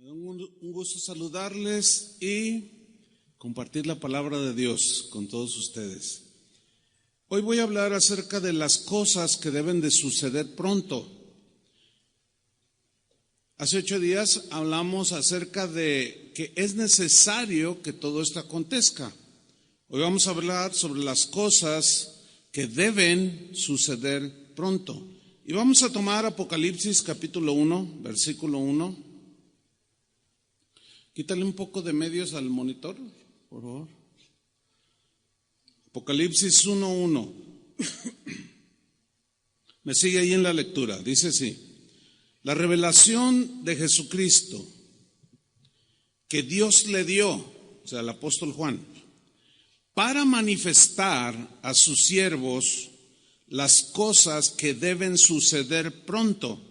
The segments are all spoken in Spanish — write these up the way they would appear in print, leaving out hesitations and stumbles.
Me da un gusto saludarles y compartir la palabra de Dios con todos ustedes. Hoy voy a hablar acerca de las cosas que deben de suceder pronto. Hace 8 días hablamos acerca de que es necesario que todo esto acontezca. Hoy vamos a hablar sobre las cosas que deben suceder pronto. Y vamos a tomar Apocalipsis capítulo 1, versículo 1. Quítale un poco de medios al monitor, por favor. Apocalipsis 1:1. Me sigue ahí en la lectura. Dice así: la revelación de Jesucristo que Dios le dio, o sea, al apóstol Juan, para manifestar a sus siervos las cosas que deben suceder pronto.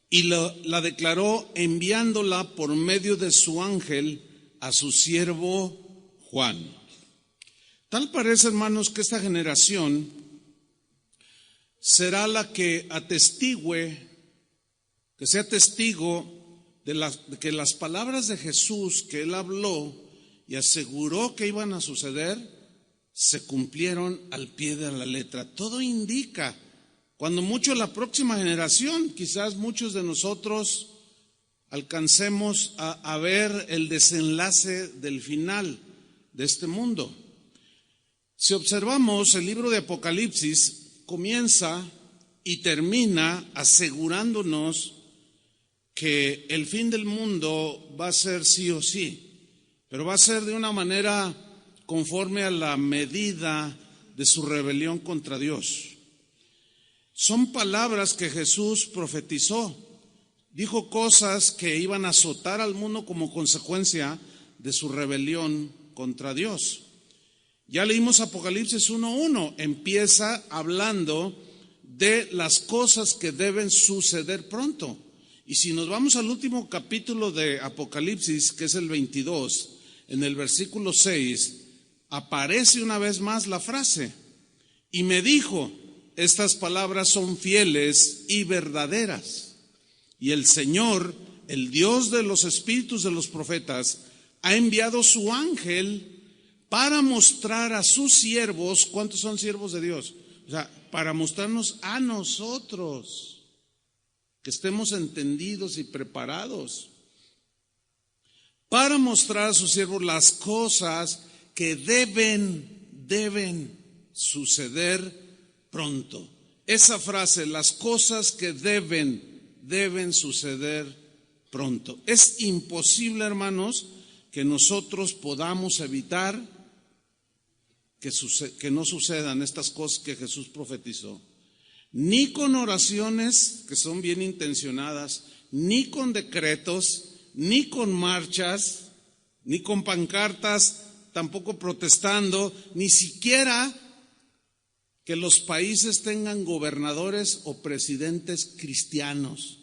Y la declaró enviándola por medio de su ángel a su siervo Juan. Tal parece, hermanos, que esta generación será la que atestigüe, que sea testigo de que las palabras de Jesús que él habló y aseguró que iban a suceder, se cumplieron al pie de la letra. Todo indica, cuando mucho la próxima generación, quizás muchos de nosotros alcancemos a ver el desenlace del final de este mundo. Si observamos el libro de Apocalipsis, comienza y termina asegurándonos que el fin del mundo va a ser sí o sí, pero va a ser de una manera conforme a la medida de su rebelión contra Dios. Son palabras que Jesús profetizó. Dijo cosas que iban a azotar al mundo como consecuencia de su rebelión contra Dios. Ya leímos Apocalipsis 1:1. Empieza hablando de las cosas que deben suceder pronto. Y si nos vamos al último capítulo de Apocalipsis, que es el 22, en el versículo 6, aparece una vez más la frase: y me dijo, estas palabras son fieles y verdaderas. Y el Señor, el Dios de los espíritus de los profetas, ha enviado su ángel para mostrar a sus siervos. ¿Cuántos son siervos de Dios? O sea, para mostrarnos a nosotros, que estemos entendidos y preparados, para mostrar a sus siervos las cosas que deben suceder pronto. Esa frase, las cosas que deben suceder pronto. Es imposible, hermanos, que nosotros podamos evitar que no sucedan estas cosas que Jesús profetizó. Ni con oraciones que son bien intencionadas, ni con decretos, ni con marchas, ni con pancartas, tampoco protestando, ni siquiera que los países tengan gobernadores o presidentes cristianos.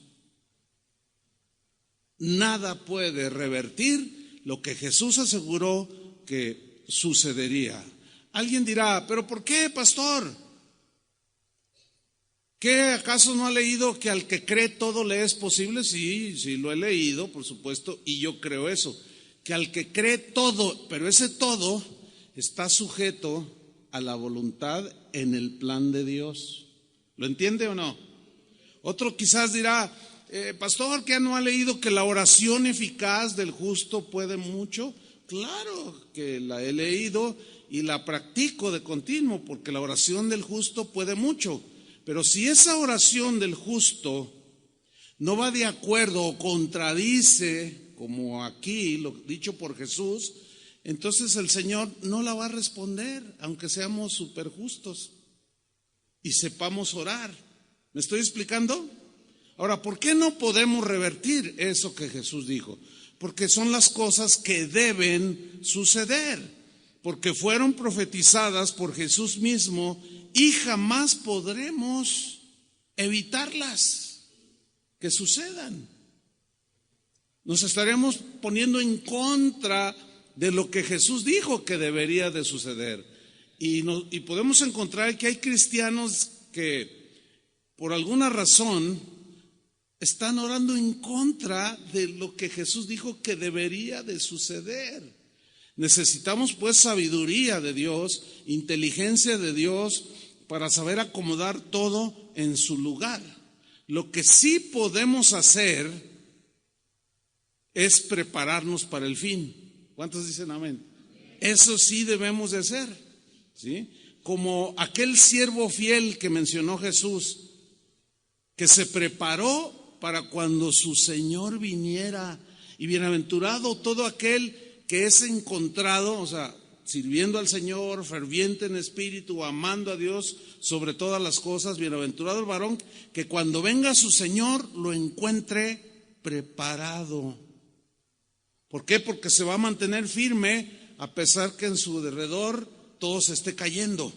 Nada puede revertir lo que Jesús aseguró que sucedería. Alguien dirá, ¿pero por qué, pastor? ¿Qué acaso no ha leído que al que cree todo le es posible? Sí, lo he leído, por supuesto, y yo creo eso, que al que cree todo, pero ese todo está sujeto a la voluntad en el plan de Dios. ¿Lo entiende o no? Otro quizás dirá, pastor, ¿que no ha leído que la oración eficaz del justo puede mucho? Claro que la he leído y la practico de continuo, porque la oración del justo puede mucho. Pero si esa oración del justo no va de acuerdo o contradice, como aquí lo dicho por Jesús, entonces el Señor no la va a responder, aunque seamos súper justos y sepamos orar. ¿Me estoy explicando? Ahora, ¿por qué no podemos revertir eso que Jesús dijo? Porque son las cosas que deben suceder, porque fueron profetizadas por Jesús mismo y jamás podremos evitarlas que sucedan. Nos estaremos poniendo en contra de lo que Jesús dijo que debería de suceder. Y podemos encontrar que hay cristianos que por alguna razón están orando en contra de lo que Jesús dijo que debería de suceder. Necesitamos pues sabiduría de Dios, inteligencia de Dios para saber acomodar todo en su lugar. Lo que sí podemos hacer es prepararnos para el fin. ¿Cuántos dicen amén? Eso sí debemos de hacer, ¿sí? Como aquel siervo fiel que mencionó Jesús, que se preparó para cuando su Señor viniera. Y bienaventurado todo aquel que es encontrado, o sea, sirviendo al Señor, ferviente en espíritu, amando a Dios sobre todas las cosas. Bienaventurado el varón que cuando venga su Señor lo encuentre preparado. ¿Por qué? Porque se va a mantener firme a pesar que en su derredor todo se esté cayendo.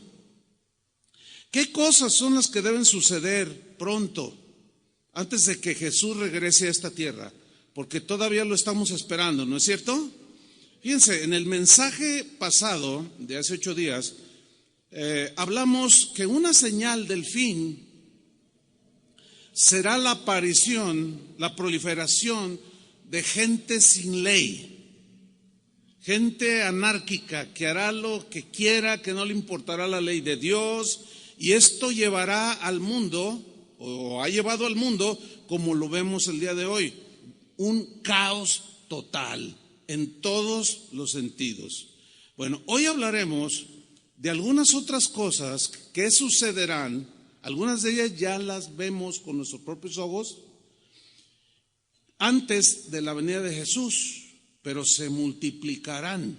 ¿Qué cosas son las que deben suceder pronto, antes de que Jesús regrese a esta tierra? Porque todavía lo estamos esperando, ¿no es cierto? Fíjense, en el mensaje pasado, de hace 8 días, hablamos que una señal del fin será la aparición, la proliferación de gente sin ley. Gente anárquica que hará lo que quiera, que no le importará la ley de Dios, y esto llevará al mundo, o ha llevado al mundo, como lo vemos el día de hoy, un caos total en todos los sentidos. Bueno, hoy hablaremos de algunas otras cosas que sucederán, algunas de ellas ya las vemos con nuestros propios ojos, antes de la venida de Jesús, pero se multiplicarán.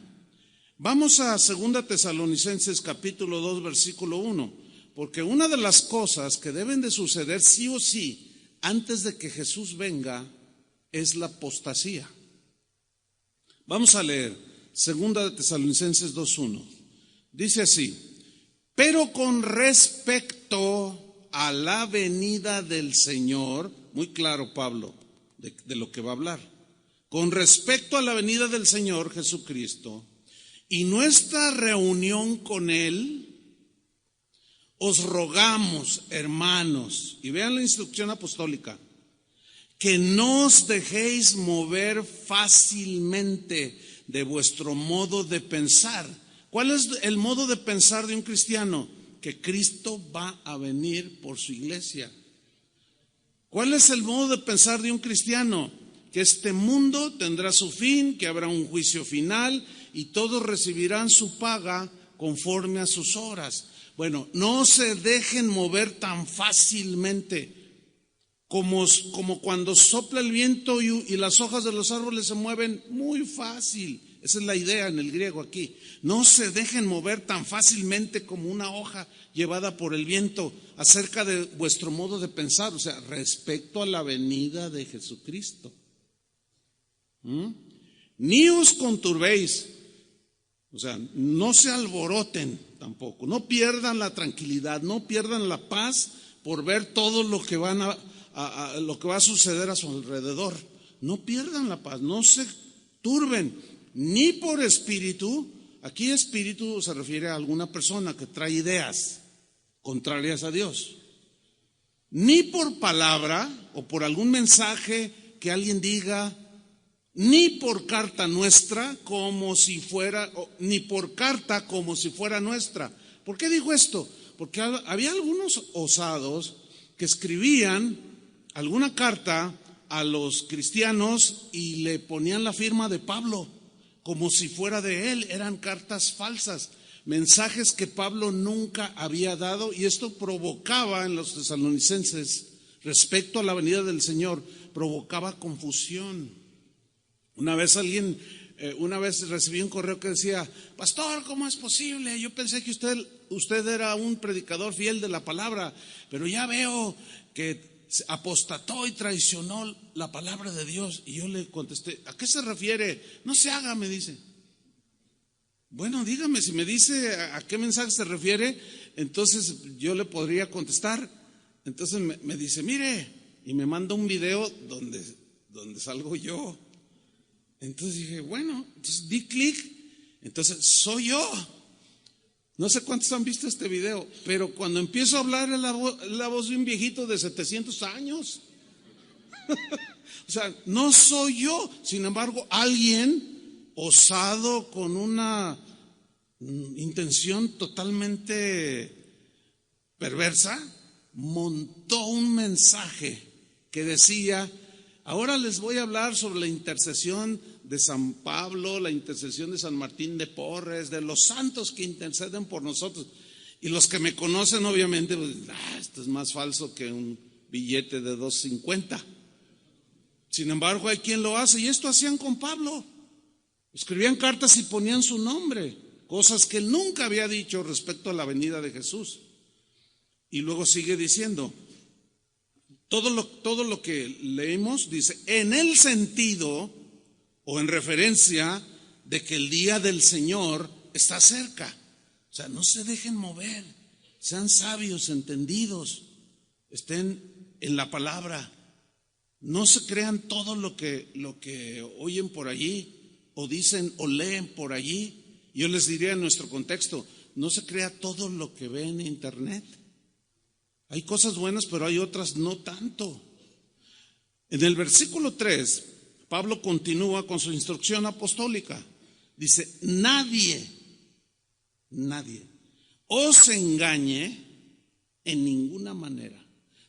Vamos a 2 Tesalonicenses capítulo 2 versículo 1, porque una de las cosas que deben de suceder sí o sí antes de que Jesús venga es la apostasía. Vamos a leer 2 Tesalonicenses 2:1. Dice así: pero con respecto a la venida del Señor, muy claro Pablo de lo que va a hablar. Con respecto a la venida del Señor Jesucristo y nuestra reunión con Él, os rogamos, hermanos, y vean la instrucción apostólica, que no os dejéis mover fácilmente de vuestro modo de pensar. ¿Cuál es el modo de pensar de un cristiano? Que Cristo va a venir por su iglesia. ¿Cuál es el modo de pensar de un cristiano? Que este mundo tendrá su fin, que habrá un juicio final y todos recibirán su paga conforme a sus obras. Bueno, no se dejen mover tan fácilmente como cuando sopla el viento y las hojas de los árboles se mueven muy fácil. Esa es la idea en el griego aquí. No se dejen mover tan fácilmente como una hoja llevada por el viento acerca de vuestro modo de pensar, o sea, respecto a la venida de Jesucristo. Ni os conturbéis, o sea, no se alboroten tampoco, no pierdan la tranquilidad, no pierdan la paz por ver todo lo que lo que va a suceder a su alrededor. No pierdan la paz, no se turben, ni por espíritu. Aquí espíritu se refiere a alguna persona que trae ideas contrarias a Dios, ni por palabra o por algún mensaje que alguien diga, ni por carta nuestra como si fuera, ni por carta como si fuera nuestra. ¿Por qué dijo esto? Porque había algunos osados que escribían alguna carta a los cristianos y le ponían la firma de Pablo como si fuera de él. Eran cartas falsas, mensajes que Pablo nunca había dado, y esto provocaba en los tesalonicenses, respecto a la venida del Señor, provocaba confusión. Una vez recibí un correo que decía: pastor, ¿cómo es posible? Yo pensé que usted era un predicador fiel de la palabra, pero ya veo que apostató y traicionó la palabra de Dios. Y yo le contesté: ¿a qué se refiere? No se haga, me dice. Bueno, dígame, si me dice a qué mensaje se refiere, entonces yo le podría contestar. Entonces me dice: mire, y me manda un video donde salgo yo. Entonces dije, bueno, entonces di clic, entonces soy yo. No sé cuántos han visto este video, pero cuando empiezo a hablar es la voz de un viejito de 700 años. O sea, no soy yo. Sin embargo, alguien osado con una intención totalmente perversa montó un mensaje que decía: ahora les voy a hablar sobre la intercesión de San Pablo, la intercesión de San Martín de Porres, de los santos que interceden por nosotros. Y los que me conocen, obviamente, pues, esto es más falso que un billete de $2.50. Sin embargo, hay quien lo hace, y esto hacían con Pablo. Escribían cartas y ponían su nombre, cosas que él nunca había dicho respecto a la venida de Jesús. Y luego sigue diciendo, todo lo que leemos dice, en el sentido o en referencia de que el día del Señor está cerca. O sea, no se dejen mover, sean sabios, entendidos, estén en la palabra. No se crean todo lo que oyen por allí, o dicen o leen por allí. Yo les diría en nuestro contexto, no se crea todo lo que ve en internet. Hay cosas buenas, pero hay otras no tanto. En el versículo 3, Pablo continúa con su instrucción apostólica. Dice, nadie os engañe en ninguna manera.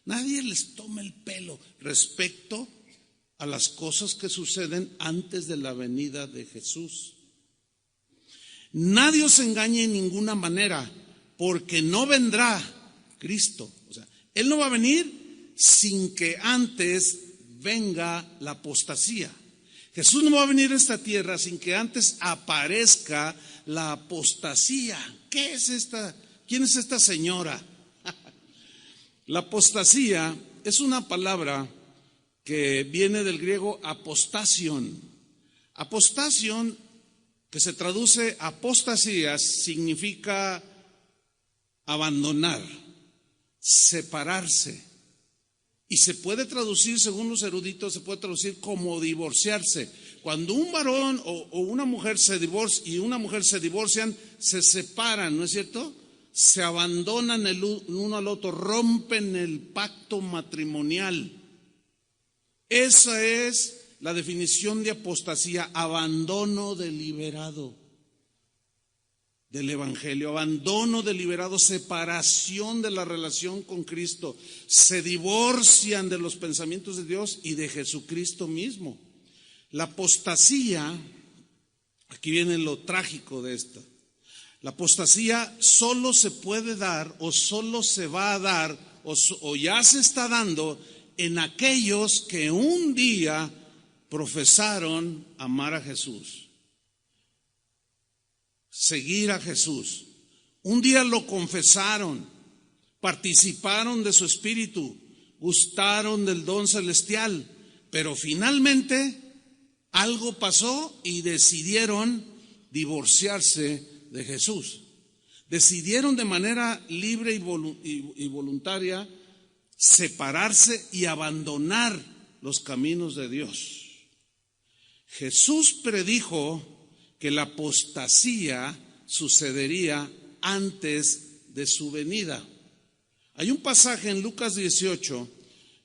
Nadie les tome el pelo respecto a las cosas que suceden antes de la venida de Jesús. Nadie os engañe en ninguna manera, porque no vendrá Cristo. O sea, Él no va a venir sin que antes venga la apostasía. Jesús no va a venir a esta tierra sin que antes aparezca la apostasía. ¿Qué es esta? ¿Quién es esta señora? La apostasía es una palabra que viene del griego apostasion. Apostasion, que se traduce apostasía, significa abandonar, separarse. Y se puede traducir, según los eruditos, se puede traducir como divorciarse. Cuando un varón o una mujer se divorcian, se separan, ¿no es cierto? Se abandonan el uno al otro, rompen el pacto matrimonial. Esa es la definición de apostasía, abandono deliberado del evangelio, abandono deliberado, separación de la relación con Cristo. Se divorcian de los pensamientos de Dios y de Jesucristo mismo. La apostasía, aquí viene lo trágico de esta. La apostasía solo se puede dar o solo se va a dar o ya se está dando en aquellos que un día profesaron amar a Jesús, seguir a Jesús. Un día lo confesaron, participaron de su espíritu, gustaron del don celestial, pero finalmente algo pasó y decidieron divorciarse de Jesús. Decidieron de manera libre y voluntaria separarse y abandonar los caminos de Dios. Jesús predijo que la apostasía sucedería antes de su venida. Hay un pasaje en Lucas 18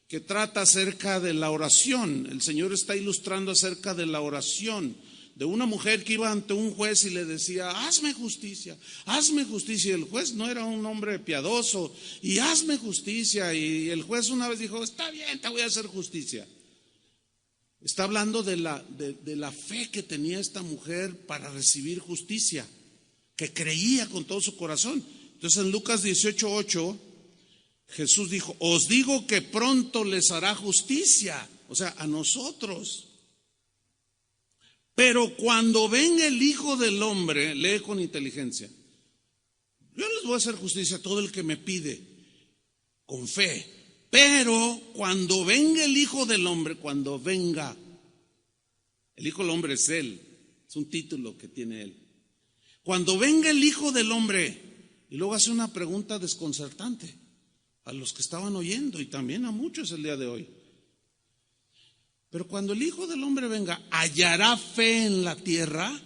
que trata acerca de la oración. El Señor está ilustrando acerca de la oración de una mujer que iba ante un juez y le decía, hazme justicia, hazme justicia. Y el juez no era un hombre piadoso, y hazme justicia. Y el juez una vez dijo, está bien, te voy a hacer justicia. Está hablando de la fe que tenía esta mujer para recibir justicia, que creía con todo su corazón. Entonces en Lucas 18:8 Jesús dijo, os digo que pronto les hará justicia, o sea, a nosotros. Pero cuando venga el Hijo del Hombre, lee con inteligencia, yo les voy a hacer justicia a todo el que me pide, con fe. Pero cuando venga el Hijo del Hombre, cuando venga, el Hijo del Hombre es Él, es un título que tiene Él. Cuando venga el Hijo del Hombre, y luego hace una pregunta desconcertante a los que estaban oyendo y también a muchos el día de hoy. Pero cuando el Hijo del Hombre venga, ¿hallará fe en la tierra?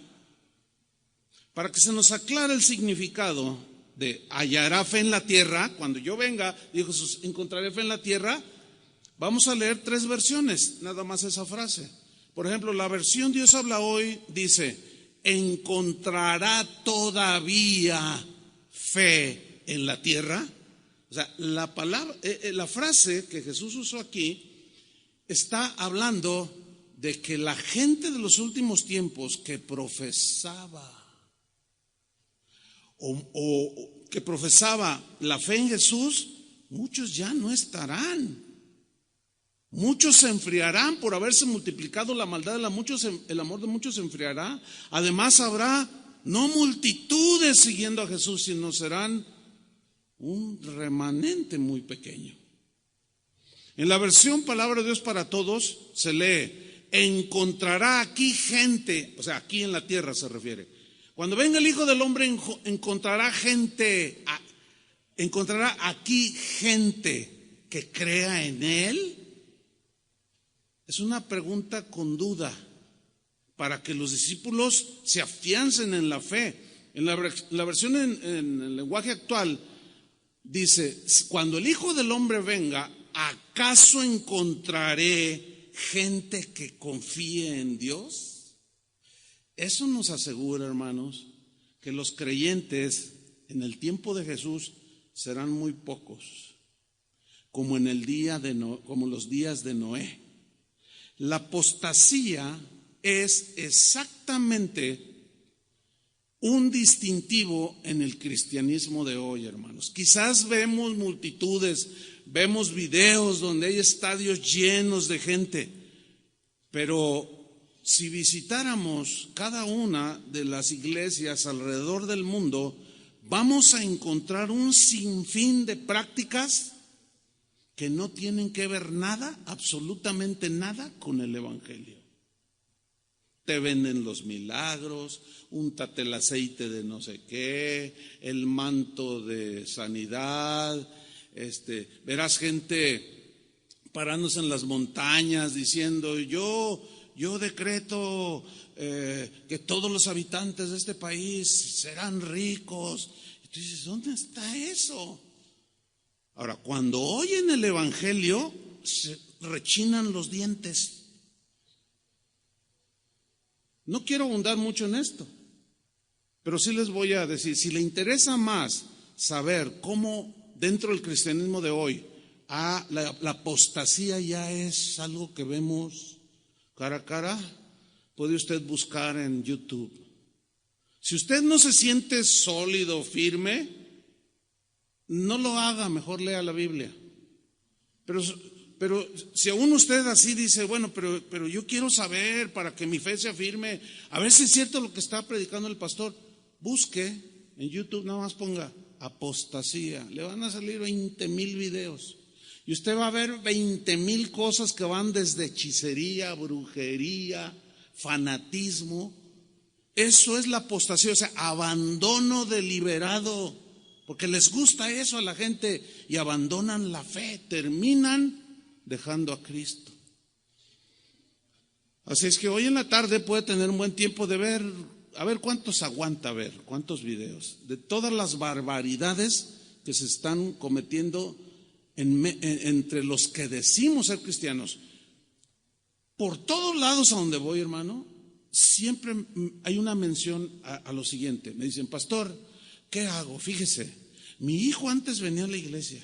Para que se nos aclare el significado de hallará fe en la tierra, cuando yo venga, dijo Jesús, encontraré fe en la tierra. Vamos a leer 3 versiones, nada más esa frase. Por ejemplo, la versión Dios habla hoy dice: ¿encontrará todavía fe en la tierra? O sea, la palabra, la frase que Jesús usó aquí está hablando de que la gente de los últimos tiempos que profesaba o que profesaba la fe en Jesús, muchos ya no estarán. Muchos se enfriarán por haberse multiplicado la maldad de muchos, el amor de muchos se enfriará. Además habrá no multitudes siguiendo a Jesús, sino serán un remanente muy pequeño. En la versión Palabra de Dios para Todos se lee: encontrará aquí gente, o sea, aquí en la tierra se refiere. Cuando venga el Hijo del Hombre encontrará gente, encontrará aquí gente que crea en Él. Es una pregunta con duda para que los discípulos se afiancen en la fe. En la versión en el lenguaje actual dice: cuando el Hijo del Hombre venga, ¿acaso encontraré gente que confíe en Dios? Eso nos asegura, hermanos, que los creyentes en el tiempo de Jesús serán muy pocos, como en el día de como los días de Noé. La apostasía es exactamente un distintivo en el cristianismo de hoy, hermanos. Quizás vemos multitudes, vemos videos donde hay estadios llenos de gente, pero si visitáramos cada una de las iglesias alrededor del mundo, vamos a encontrar un sinfín de prácticas que no tienen que ver nada, absolutamente nada, con el evangelio. Te venden los milagros, úntate el aceite de no sé qué, el manto de sanidad, verás gente parándose en las montañas diciendo: yo decreto que todos los habitantes de este país serán ricos. Y tú dices: ¿dónde está eso? Ahora, cuando oyen el evangelio, se rechinan los dientes. No quiero abundar mucho en esto, pero sí les voy a decir: si le interesa más saber cómo dentro del cristianismo de hoy la apostasía ya es algo que vemos cara a cara, puede usted buscar en YouTube. Si usted no se siente sólido, firme, no lo haga, mejor lea la Biblia. Pero si aún usted así dice: bueno, pero yo quiero saber para que mi fe sea firme, a ver si es cierto lo que está predicando el pastor, busque en YouTube, nada más ponga apostasía, le van a salir 20,000 videos y usted va a ver 20,000 cosas que van desde hechicería, brujería, fanatismo. Eso es la apostasía, o sea, abandono deliberado, porque les gusta eso a la gente y abandonan la fe, terminan dejando a Cristo. Así es que hoy en la tarde puede tener un buen tiempo de ver, a ver cuántos aguanta ver, cuántos videos, de todas las barbaridades que se están cometiendo entre los que decimos ser cristianos. Por todos lados a donde voy, hermano, siempre hay una mención a lo siguiente. Me dicen: pastor, ¿qué hago? Fíjese, mi hijo antes venía a la iglesia.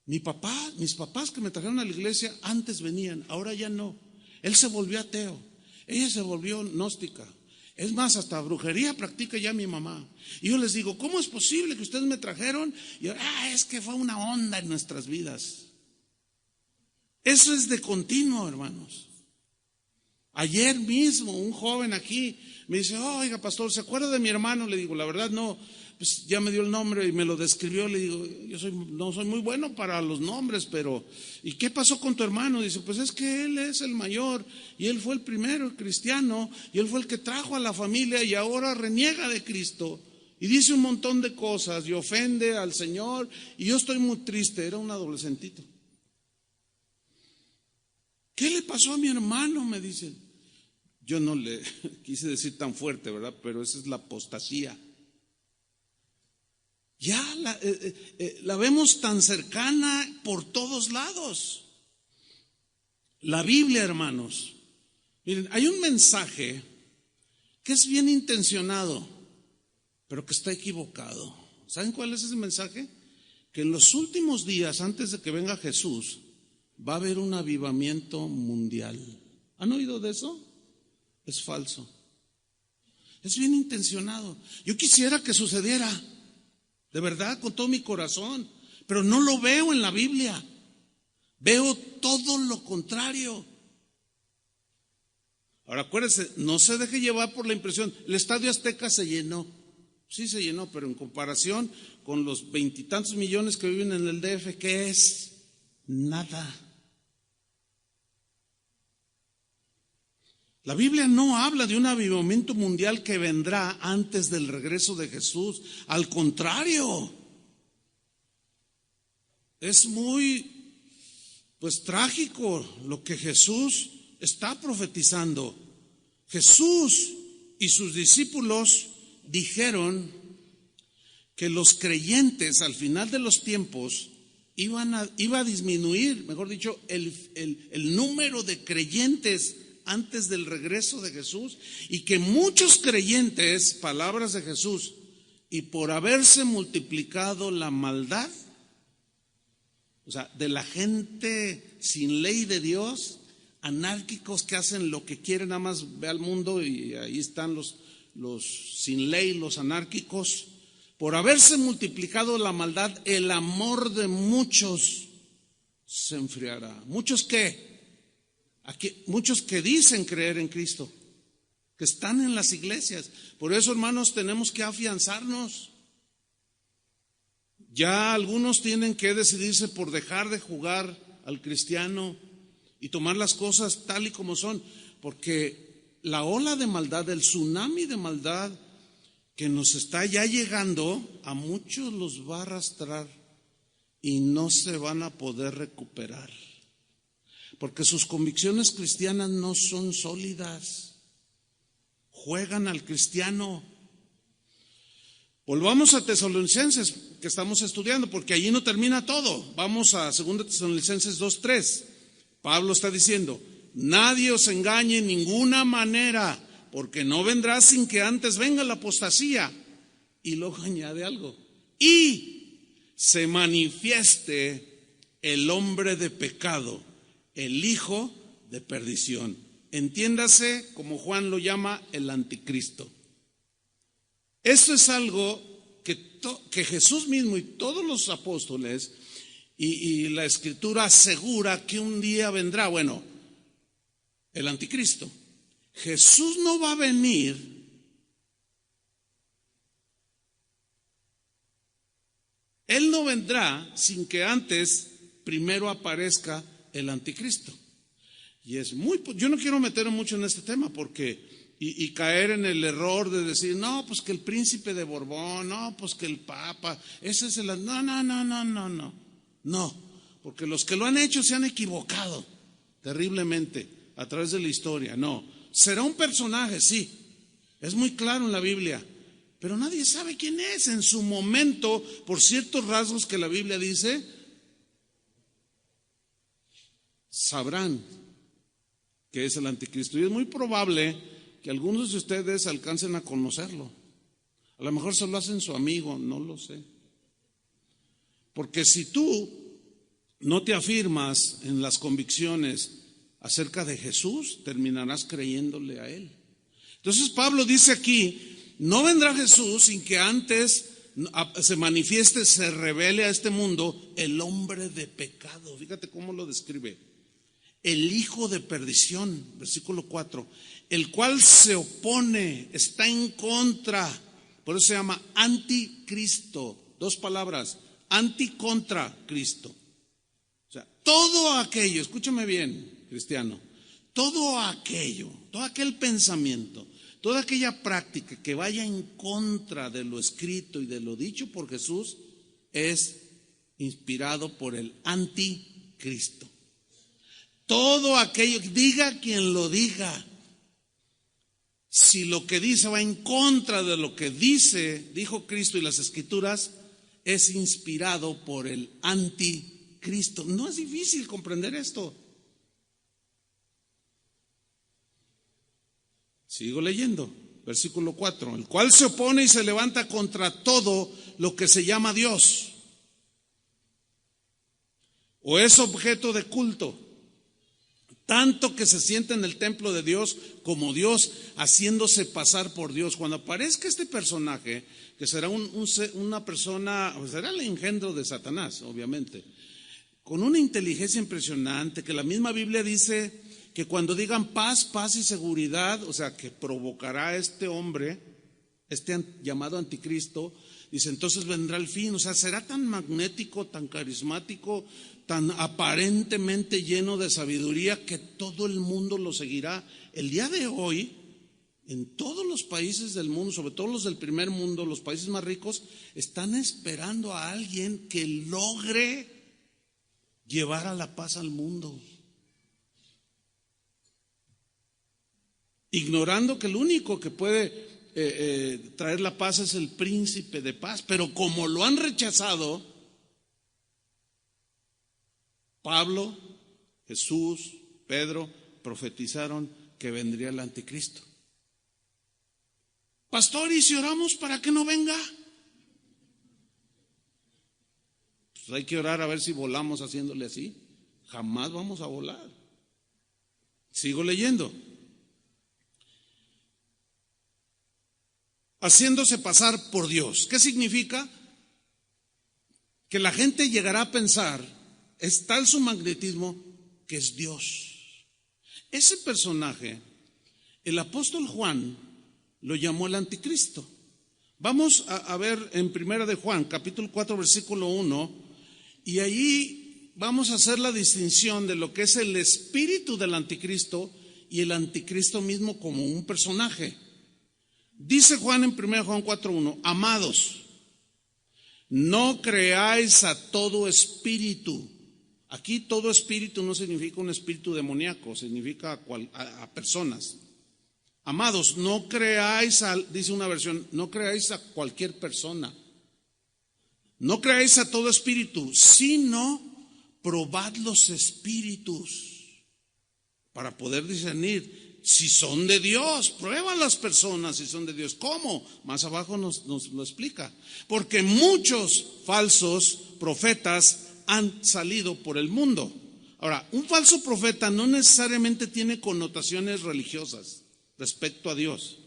Mis papás que me trajeron a la iglesia antes venían, ahora ya no. Él se volvió ateo, ella se volvió gnóstica. Es más, hasta brujería practica ya mi mamá. Y yo les digo: ¿cómo es posible que ustedes me trajeron? Y yo, es que fue una onda en nuestras vidas. Eso es de continuo, hermanos. Ayer mismo un joven aquí me dice: oiga, pastor, ¿se acuerda de mi hermano? Le digo: la verdad no. Pues ya me dio el nombre y me lo describió. Le digo: no soy muy bueno para los nombres, pero ¿y qué pasó con tu hermano? Dice: pues es que él es el mayor y él fue el primero, el cristiano, y él fue el que trajo a la familia y ahora reniega de Cristo y dice un montón de cosas y ofende al Señor y yo estoy muy triste. Era un adolescentito. ¿Qué le pasó a mi hermano? Me dicen. Yo no le quise decir tan fuerte, ¿verdad? Pero esa es la apostasía. Ya la vemos tan cercana por todos lados. La Biblia, hermanos, miren, hay un mensaje que es bien intencionado, pero que está equivocado. ¿Saben cuál es ese mensaje? Que en los últimos días, antes de que venga Jesús, va a haber un avivamiento mundial. ¿Han oído de eso? Es falso. Es bien intencionado. Yo quisiera que sucediera, de verdad, con todo mi corazón, pero no lo veo en la Biblia. Veo todo lo contrario. Ahora acuérdense, no se deje llevar por la impresión. El Estadio Azteca se llenó. Sí se llenó, pero en comparación con los 20 y tantos millones que viven en el DF, ¿qué es? Nada. La Biblia no habla de un avivamiento mundial que vendrá antes del regreso de Jesús. Al contrario, es muy trágico lo que Jesús está profetizando. Jesús y sus discípulos dijeron que los creyentes al final de los tiempos iba a disminuir, mejor dicho, el número de creyentes antes del regreso de Jesús, y que muchos creyentes, palabras de Jesús, y por haberse multiplicado la maldad, o sea, de la gente sin ley de Dios, anárquicos que hacen lo que quieren, nada más ve al mundo y ahí están los sin ley, los anárquicos. Por haberse multiplicado la maldad, el amor de muchos se enfriará. ¿Muchos qué? Muchos que dicen creer en Cristo, que están en las iglesias. Por eso, hermanos, tenemos que afianzarnos. Ya algunos tienen que decidirse por dejar de jugar al cristiano y tomar las cosas tal y como son, porque la ola de maldad, el tsunami de maldad que nos está ya llegando, a muchos los va a arrastrar y no se van a poder recuperar, porque sus convicciones cristianas no son sólidas, juegan al cristiano. Volvamos a Tesalonicenses, que estamos estudiando, porque allí no termina todo. Vamos a 2 Tesalonicenses 2:3. Pablo está diciendo: nadie os engañe en ninguna manera, porque no vendrá sin que antes venga la apostasía. Y luego añade algo: y se manifieste el hombre de pecado, el hijo de perdición. Entiéndase, como Juan lo llama, el anticristo. Esto es algo que Jesús mismo y todos los apóstoles y la Escritura asegura que un día vendrá. Bueno, el anticristo. Jesús no va a venir Él no vendrá sin que antes primero aparezca el anticristo. Y yo no quiero meterme mucho en este tema porque y caer en el error de decir, no, pues que el príncipe de Borbón, no, pues que el papa, ese es el... No, porque los que lo han hecho se han equivocado terriblemente a través de la historia. No, será un personaje, sí, es muy claro en la Biblia, pero nadie sabe quién es. En su momento, por ciertos rasgos que la Biblia dice, sabrán que es el anticristo. Y es muy probable que algunos de ustedes alcancen a conocerlo. A lo mejor se lo hacen su amigo, no lo sé. Porque si tú no te afirmas en las convicciones acerca de Jesús, terminarás creyéndole a Él. Entonces Pablo dice aquí, no vendrá Jesús sin que antes se manifieste, se revele a este mundo el hombre de pecado. Fíjate cómo lo describe: el hijo de perdición, versículo 4, el cual se opone, está en contra, por eso se llama anticristo. Dos palabras: anti contra Cristo. O sea, todo aquello, escúchame bien, cristiano, todo aquel pensamiento, toda aquella práctica que vaya en contra de lo escrito y de lo dicho por Jesús es inspirado por el anticristo. Todo aquello, diga quien lo diga, si lo que dice va en contra de lo que dijo Cristo y las Escrituras, es inspirado por el anticristo. No es difícil comprender esto. Sigo leyendo, versículo 4, el cual se opone y se levanta contra todo lo que se llama Dios o es objeto de culto, tanto que se sienta en el templo de Dios como Dios, haciéndose pasar por Dios. Cuando aparezca este personaje, que será una persona, será el engendro de Satanás, obviamente, con una inteligencia impresionante, que la misma Biblia dice que cuando digan paz, paz y seguridad, o sea, que provocará este hombre, este llamado anticristo, dice, entonces vendrá el fin. O sea, será tan magnético, tan carismático, tan aparentemente lleno de sabiduría que todo el mundo lo seguirá. El día de hoy, en todos los países del mundo, sobre todo los del primer mundo, los países más ricos, están esperando a alguien que logre llevar a la paz al mundo, ignorando que el único que puede traer la paz es el príncipe de paz. Pero como lo han rechazado, Pablo, Jesús, Pedro profetizaron que vendría el anticristo. Pastor, ¿y si oramos para que no venga? Pues hay que orar a ver si volamos haciéndole así. Jamás vamos a volar. Sigo leyendo. Haciéndose pasar por Dios. ¿Qué significa? Que la gente llegará a pensar, es tal su magnetismo, que es Dios. Ese personaje, el apóstol Juan lo llamó el anticristo. Vamos a ver en Primera de Juan, capítulo 4, versículo 1, y allí vamos a hacer la distinción de lo que es el espíritu del anticristo y el anticristo mismo como un personaje. Dice Juan en 1 Juan 4:1, amados, no creáis a todo espíritu. Aquí todo espíritu no significa un espíritu demoníaco, significa a personas. Amados, no creáis dice una versión, no creáis a cualquier persona. No creáis a todo espíritu, sino probad los espíritus para poder discernir si son de Dios. Prueba a las personas si son de Dios. ¿Cómo? Más abajo nos lo explica. Porque muchos falsos profetas han salido por el mundo. Ahora, un falso profeta no necesariamente tiene connotaciones religiosas respecto a Dios,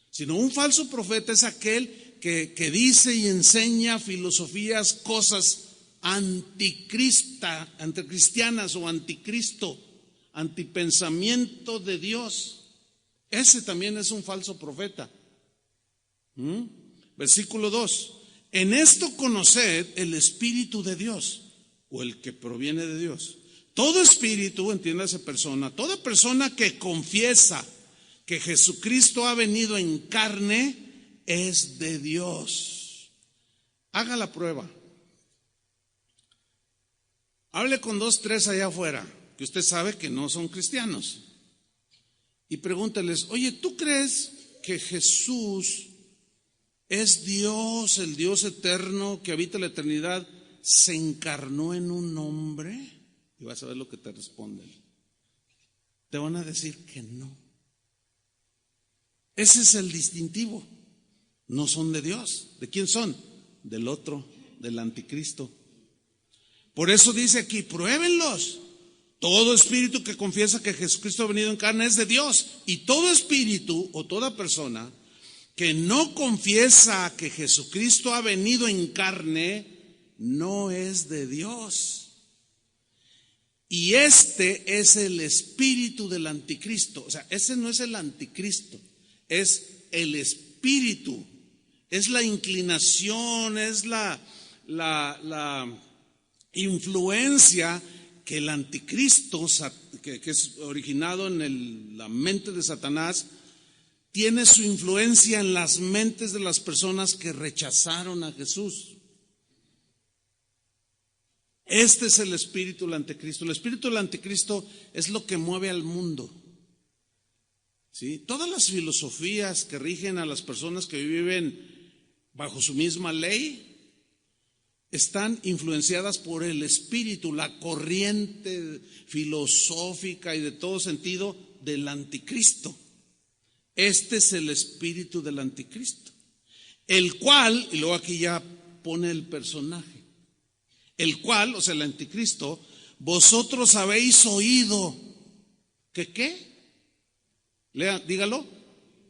sino un falso profeta es aquel que dice y enseña filosofías, cosas anticristianas o anticristo, antipensamiento de Dios. Ese también es un falso profeta. Versículo 2, en esto conoced el Espíritu de Dios, o el que proviene de Dios. Todo espíritu, entiéndase persona, toda persona que confiesa que Jesucristo ha venido en carne es de Dios. Haga la prueba. Hable con 2, 3 allá afuera, que usted sabe que no son cristianos, y pregúnteles, oye, ¿tú crees que Jesús es Dios, el Dios eterno que habita la eternidad, se encarnó en un hombre? Y vas a ver lo que te responden. Te van a decir que no. Ese es el distintivo. No son de Dios. ¿De quién son? Del otro, del anticristo. Por eso dice aquí, pruébenlos. Todo espíritu que confiesa que Jesucristo ha venido en carne es de Dios. Y todo espíritu o toda persona que no confiesa que Jesucristo ha venido en carne no es de Dios. Y este es el espíritu del anticristo. O sea, ese no es el anticristo, es el espíritu, es la inclinación, es la influencia que el anticristo, que es originado en la mente de Satanás, tiene su influencia en las mentes de las personas que rechazaron a Jesús. Este es el espíritu del anticristo. El espíritu del anticristo es lo que mueve al mundo. ¿Sí? Todas las filosofías que rigen a las personas que viven bajo su misma ley están influenciadas por el espíritu, la corriente filosófica y de todo sentido del anticristo. Este es el espíritu del anticristo, el cual, y luego aquí ya pone el personaje, el cual, o sea, el anticristo, vosotros habéis oído que ¿qué? Lea, dígalo.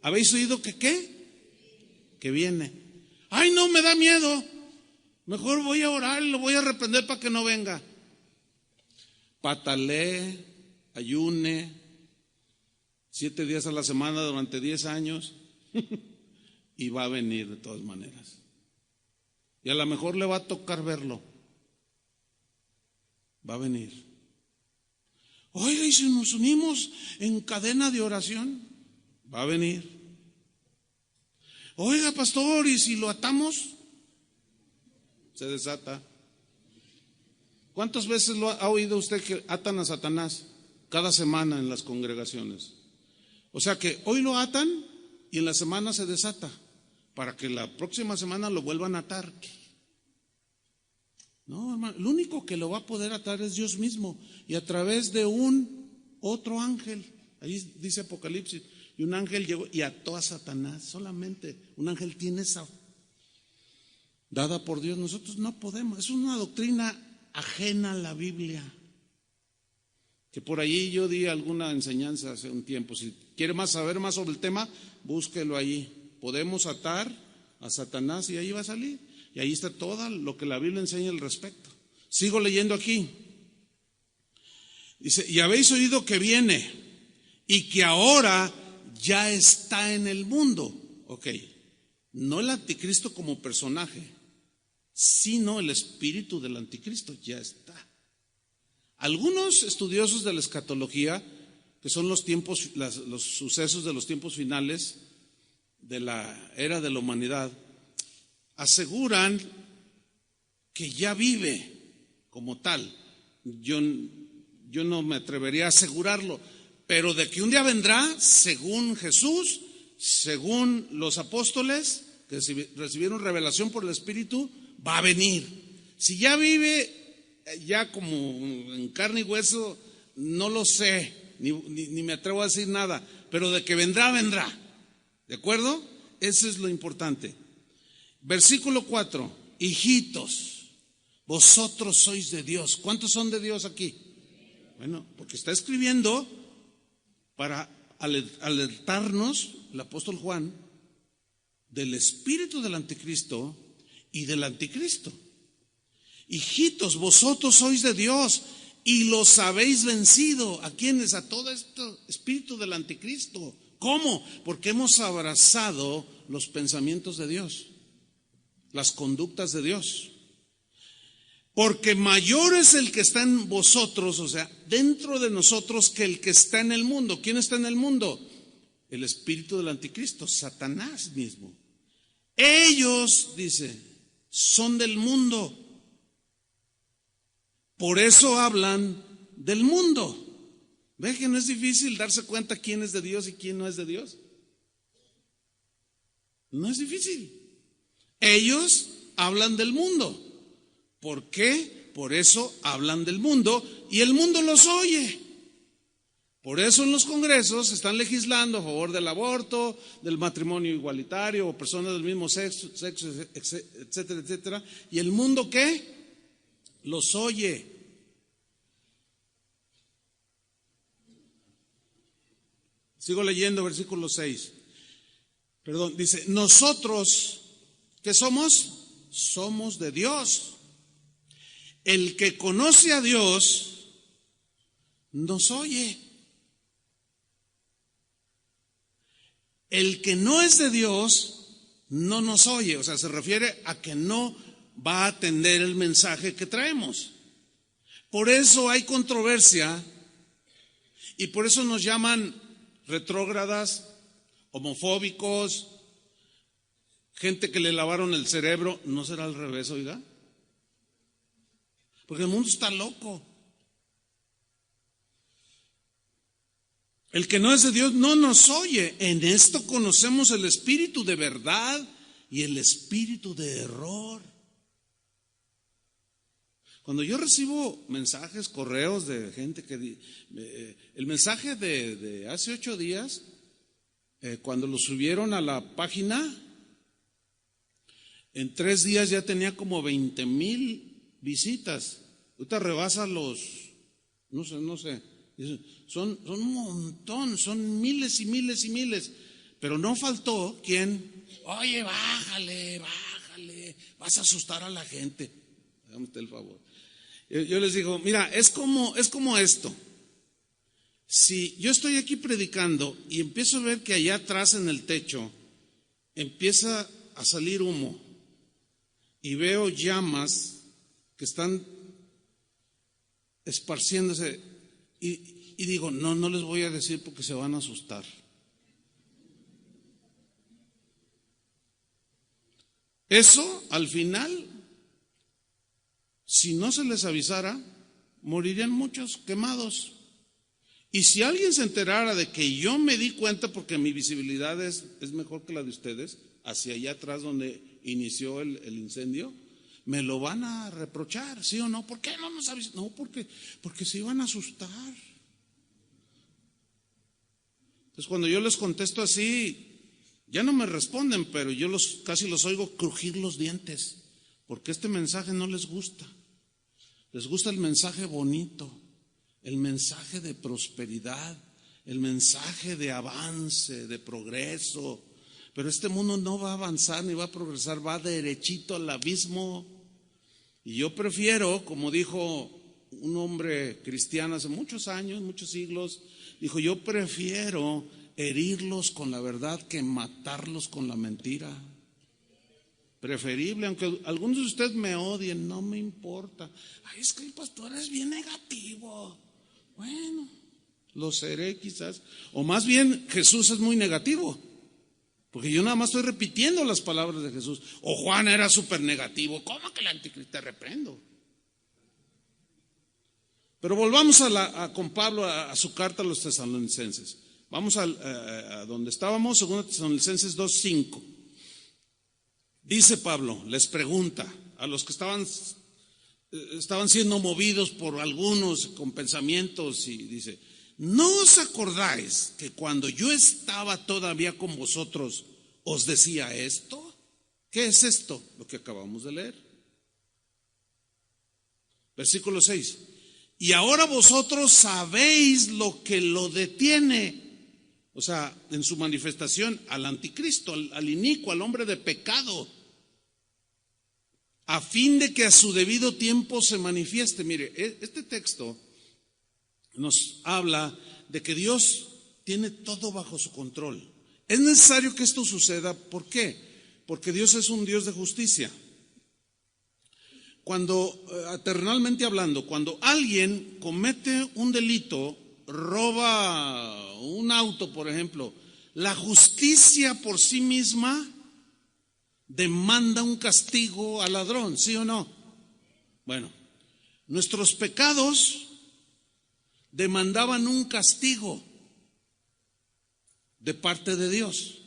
¿Habéis oído que qué? Que viene. Ay, no, me da miedo. Mejor voy a orar y lo voy a reprender para que no venga. Patalee, ayune, 7 días a la semana durante 10 años y va a venir de todas maneras. Y a lo mejor le va a tocar verlo. Va a venir. Oiga, ¿y si nos unimos en cadena de oración? Va a venir. Oiga, pastor, ¿y si lo atamos? Se desata. ¿Cuántas veces lo ha oído usted que atan a Satanás? Cada semana en las congregaciones. O sea que hoy lo atan y en la semana se desata, para que la próxima semana lo vuelvan a atar. No, hermano, el único que lo va a poder atar es Dios mismo, y a través de un otro ángel. Ahí dice Apocalipsis, y un ángel llegó y ató a Satanás. Solamente un ángel tiene esa dada por Dios. Nosotros no podemos. Es una doctrina ajena a la Biblia, que por ahí yo di alguna enseñanza hace un tiempo. Si quiere saber más sobre el tema, búsquelo ahí. Podemos atar a Satanás y ahí va a salir. Y ahí está todo lo que la Biblia enseña al respecto. Sigo leyendo aquí. Dice, y habéis oído que viene y que ahora ya está en el mundo. Ok, no el anticristo como personaje, sino el espíritu del anticristo ya está. Algunos estudiosos de la escatología, que son los sucesos de los tiempos finales de la era de la humanidad, aseguran que ya vive como tal. Yo no me atrevería a asegurarlo, pero de que un día vendrá, según Jesús, según los apóstoles que recibieron revelación por el Espíritu, va a venir. Si ya vive ya como en carne y hueso, no lo sé, ni me atrevo a decir nada, pero de que vendrá, vendrá. ¿De acuerdo? Eso es lo importante. Versículo 4, hijitos, vosotros sois de Dios. ¿Cuántos son de Dios aquí? Bueno, porque está escribiendo para alertarnos el apóstol Juan del espíritu del anticristo y del anticristo. Hijitos, vosotros sois de Dios y los habéis vencido. ¿A quiénes? A todo este espíritu del anticristo. ¿Cómo? Porque hemos abrazado los pensamientos de Dios, las conductas de Dios. Porque mayor es el que está en vosotros, o sea, dentro de nosotros, que el que está en el mundo. ¿Quién está en el mundo? El espíritu del anticristo, Satanás mismo. Ellos, dice, son del mundo. Por eso hablan del mundo. ¿Ve que no es difícil darse cuenta quién es de Dios y quién no es de Dios? No es difícil. Ellos hablan del mundo. ¿Por qué? Por eso hablan del mundo y el mundo los oye. Por eso en los congresos están legislando a favor del aborto, del matrimonio igualitario o personas del mismo sexo, etcétera, etcétera. ¿Y el mundo qué? Los oye. Sigo leyendo versículo 6. Perdón, dice, nosotros, ¿qué somos? Somos de Dios. El que conoce a Dios nos oye. El que no es de Dios no nos oye. O sea, se refiere a que no va a atender el mensaje que traemos. Por eso hay controversia y por eso nos llaman retrógradas, homofóbicos, gente que le lavaron el cerebro. ¿No será al revés, oiga? Porque el mundo está loco. El que no es de Dios no nos oye. En esto conocemos el espíritu de verdad y el espíritu de error. Cuando yo recibo mensajes, correos de gente que el mensaje de hace 8 días Cuando lo subieron a la página, en 3 días ya tenía como 20,000 visitas. Ahorita rebasa los, no sé, son un montón, son miles y miles y miles. Pero no faltó quien, oye, bájale, vas a asustar a la gente. Hágame usted el favor. Yo les digo, mira, es como esto. Si yo estoy aquí predicando y empiezo a ver que allá atrás en el techo empieza a salir humo y veo llamas que están esparciéndose y digo, no les voy a decir porque se van a asustar. Eso al final, si no se les avisara, morirían muchos quemados. Y si alguien se enterara de que yo me di cuenta, porque mi visibilidad es mejor que la de ustedes, hacia allá atrás donde inició el incendio, me lo van a reprochar, ¿sí o no? ¿Por qué no nos avisan? No, porque se iban a asustar. Entonces cuando yo les contesto así, ya no me responden, pero yo casi los oigo crujir los dientes, porque este mensaje no les gusta. Les gusta el mensaje bonito, el mensaje de prosperidad, el mensaje de avance, de progreso. Pero este mundo no va a avanzar ni va a progresar, va derechito al abismo. Y yo prefiero, como dijo un hombre cristiano hace muchos años, muchos siglos, dijo, yo prefiero herirlos con la verdad que matarlos con la mentira. Preferible, aunque algunos de ustedes me odien, no me importa. Ay, es que el pastor es bien negativo. Bueno, lo seré quizás. O más bien, Jesús es muy negativo, porque yo nada más estoy repitiendo las palabras de Jesús. O Juan era súper negativo. ¿Cómo que el anticristo? Te reprendo. Pero volvamos con Pablo a su carta a los tesalonicenses. Vamos a donde estábamos, 2 Tesalonicenses 2:5. Dice Pablo, les pregunta a los que estaban siendo movidos por algunos con pensamientos, y dice, ¿no os acordáis que cuando yo estaba todavía con vosotros os decía esto? ¿Qué es esto? Lo que acabamos de leer. Versículo 6. Y ahora vosotros sabéis lo que lo detiene. O sea, en su manifestación al anticristo, al inicuo, al hombre de pecado, a fin de que a su debido tiempo se manifieste. Mire, este texto nos habla de que Dios tiene todo bajo su control. Es necesario que esto suceda. ¿Por qué? Porque Dios es un Dios de justicia. Cuando, terrenalmente hablando, cuando alguien comete un delito, roba un auto, por ejemplo, la justicia por sí misma demanda un castigo al ladrón, ¿sí o no? Bueno, nuestros pecados demandaban un castigo de parte de Dios.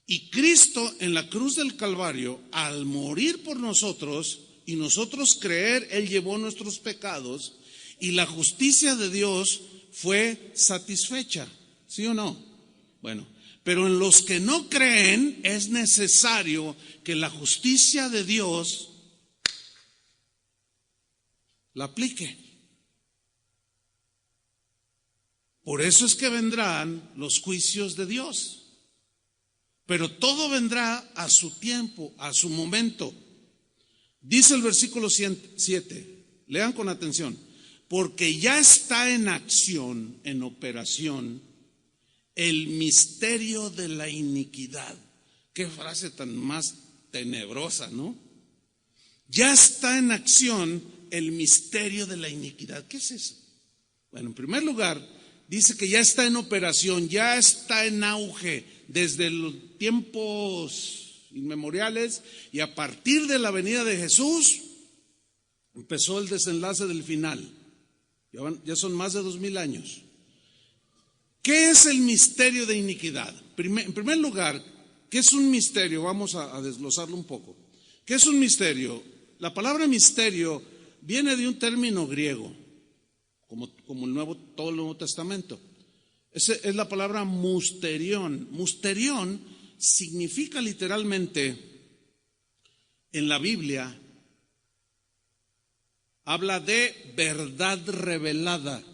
Y Cristo en la cruz del Calvario, al morir por nosotros y nosotros creer, Él llevó nuestros pecados y la justicia de Dios fue satisfecha, ¿sí o no? Bueno, pero en los que no creen es necesario que la justicia de Dios la aplique. Por eso es que vendrán los juicios de Dios. Pero todo vendrá a su tiempo, a su momento. Dice el versículo 7, lean con atención, porque ya está en acción, en operación, el misterio de la iniquidad. Qué frase tan más tenebrosa, ¿no? Ya está en acción el misterio de la iniquidad. ¿Qué es eso? Bueno, en primer lugar, dice que ya está en operación, ya está en auge desde los tiempos inmemoriales, y a partir de la venida de Jesús empezó el desenlace del final. Ya son más de 2000 años. ¿Qué es el misterio de iniquidad? En primer lugar, ¿qué es un misterio? Vamos a desglosarlo un poco. ¿Qué es un misterio? La palabra misterio viene de un término griego, como todo el Nuevo Testamento. Esa es la palabra musterión. Musterión significa literalmente en la Biblia, habla de verdad revelada.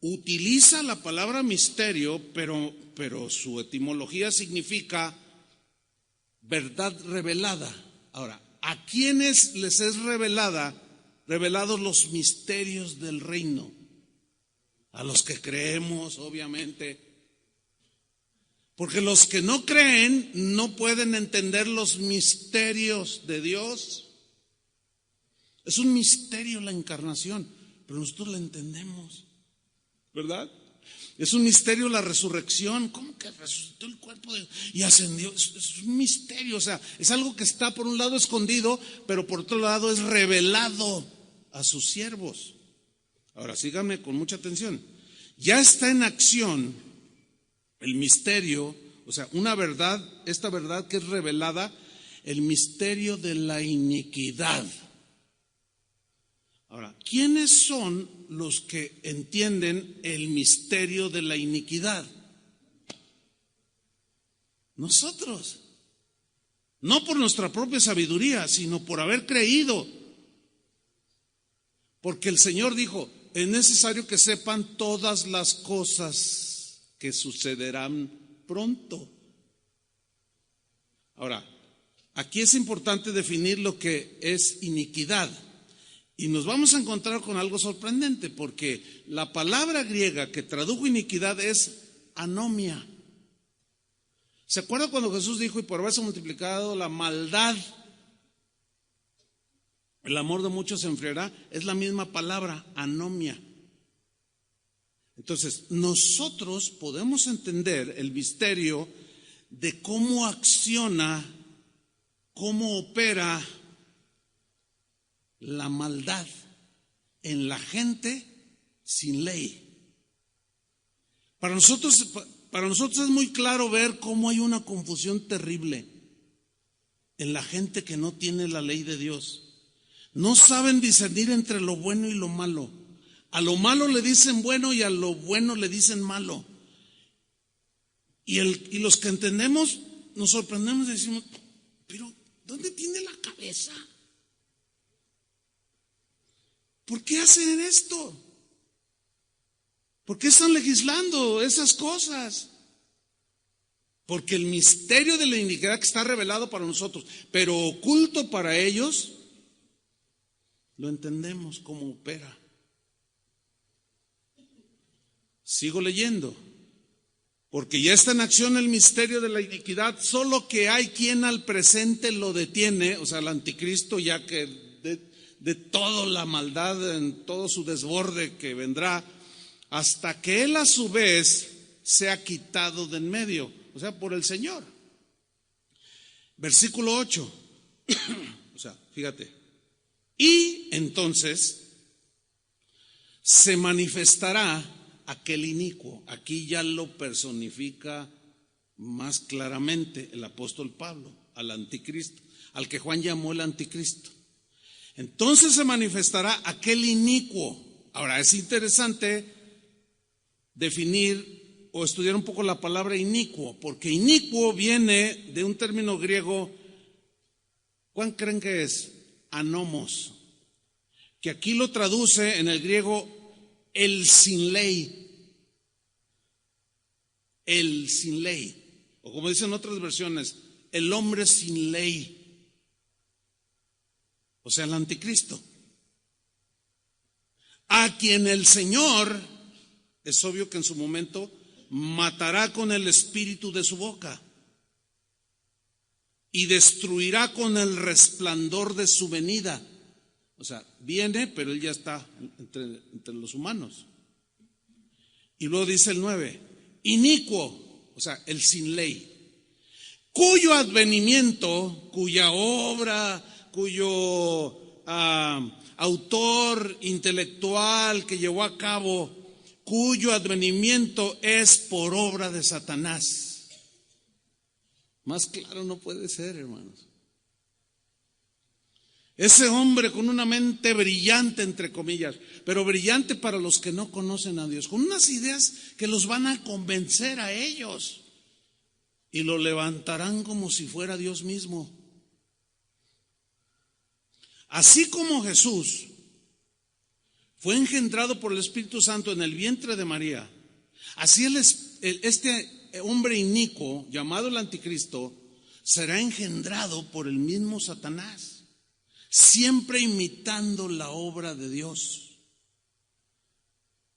Utiliza la palabra misterio, pero su etimología significa verdad revelada. Ahora, ¿a quiénes les es revelados los misterios del reino? A los que creemos, obviamente. Porque los que no creen no pueden entender los misterios de Dios. Es un misterio la encarnación, pero nosotros la entendemos, ¿verdad? Es un misterio la resurrección. ¿Cómo que resucitó el cuerpo y ascendió? Es un misterio, o sea, es algo que está por un lado escondido, pero por otro lado es revelado a sus siervos. Ahora, síganme con mucha atención. Ya está en acción el misterio, o sea, una verdad, esta verdad que es revelada, el misterio de la iniquidad. Ahora, ¿quiénes son los que entienden el misterio de la iniquidad? Nosotros. No por nuestra propia sabiduría, sino por haber creído. Porque el Señor dijo, es necesario que sepan todas las cosas que sucederán pronto. Ahora, aquí es importante definir lo que es iniquidad. Y nos vamos a encontrar con algo sorprendente, porque la palabra griega que tradujo iniquidad es anomia. ¿Se acuerda cuando Jesús dijo, y por haberse multiplicado la maldad, el amor de muchos se enfriará? Es la misma palabra, anomia. Entonces, nosotros podemos entender el misterio de cómo acciona, cómo opera la maldad en la gente sin ley. Para nosotros es muy claro ver cómo hay una confusión terrible en la gente que no tiene la ley de Dios. No saben discernir entre lo bueno y lo malo. A lo malo le dicen bueno y a lo bueno le dicen malo. Y los que entendemos nos sorprendemos y decimos, pero ¿dónde tiene la cabeza? ¿Por qué hacen esto? ¿Por qué están legislando esas cosas? Porque el misterio de la iniquidad que está revelado para nosotros, pero oculto para ellos, lo entendemos cómo opera. Sigo leyendo. Porque ya está en acción el misterio de la iniquidad, solo que hay quien al presente lo detiene, o sea, el anticristo, ya que de toda la maldad, en todo su desborde que vendrá, hasta que él a su vez sea quitado de en medio, o sea, por el Señor. Versículo 8, o sea, fíjate, y entonces se manifestará aquel inicuo. Aquí ya lo personifica más claramente el apóstol Pablo, al anticristo, al que Juan llamó el anticristo. Entonces se manifestará aquel inicuo. Ahora es interesante definir o estudiar un poco la palabra inicuo, porque inicuo viene de un término griego. ¿Cuál creen que es? Anomos, que aquí lo traduce en el griego el sin ley. El sin ley, o como dicen otras versiones, el hombre sin ley. O sea, el anticristo, a quien el Señor, es obvio que en su momento, matará con el espíritu de su boca y destruirá con el resplandor de su venida. O sea, viene, pero él ya está entre los humanos. Y luego dice el 9, inicuo, o sea, el sin ley, cuyo advenimiento, cuya obra, cuyo autor intelectual que llevó a cabo, cuyo advenimiento es por obra de Satanás. Más claro no puede ser, hermanos. Ese hombre con una mente brillante, entre comillas, pero brillante para los que no conocen a Dios, con unas ideas que los van a convencer a ellos y lo levantarán como si fuera Dios mismo. Así como Jesús fue engendrado por el Espíritu Santo en el vientre de María, así este hombre inicuo llamado el Anticristo será engendrado por el mismo Satanás, siempre imitando la obra de Dios.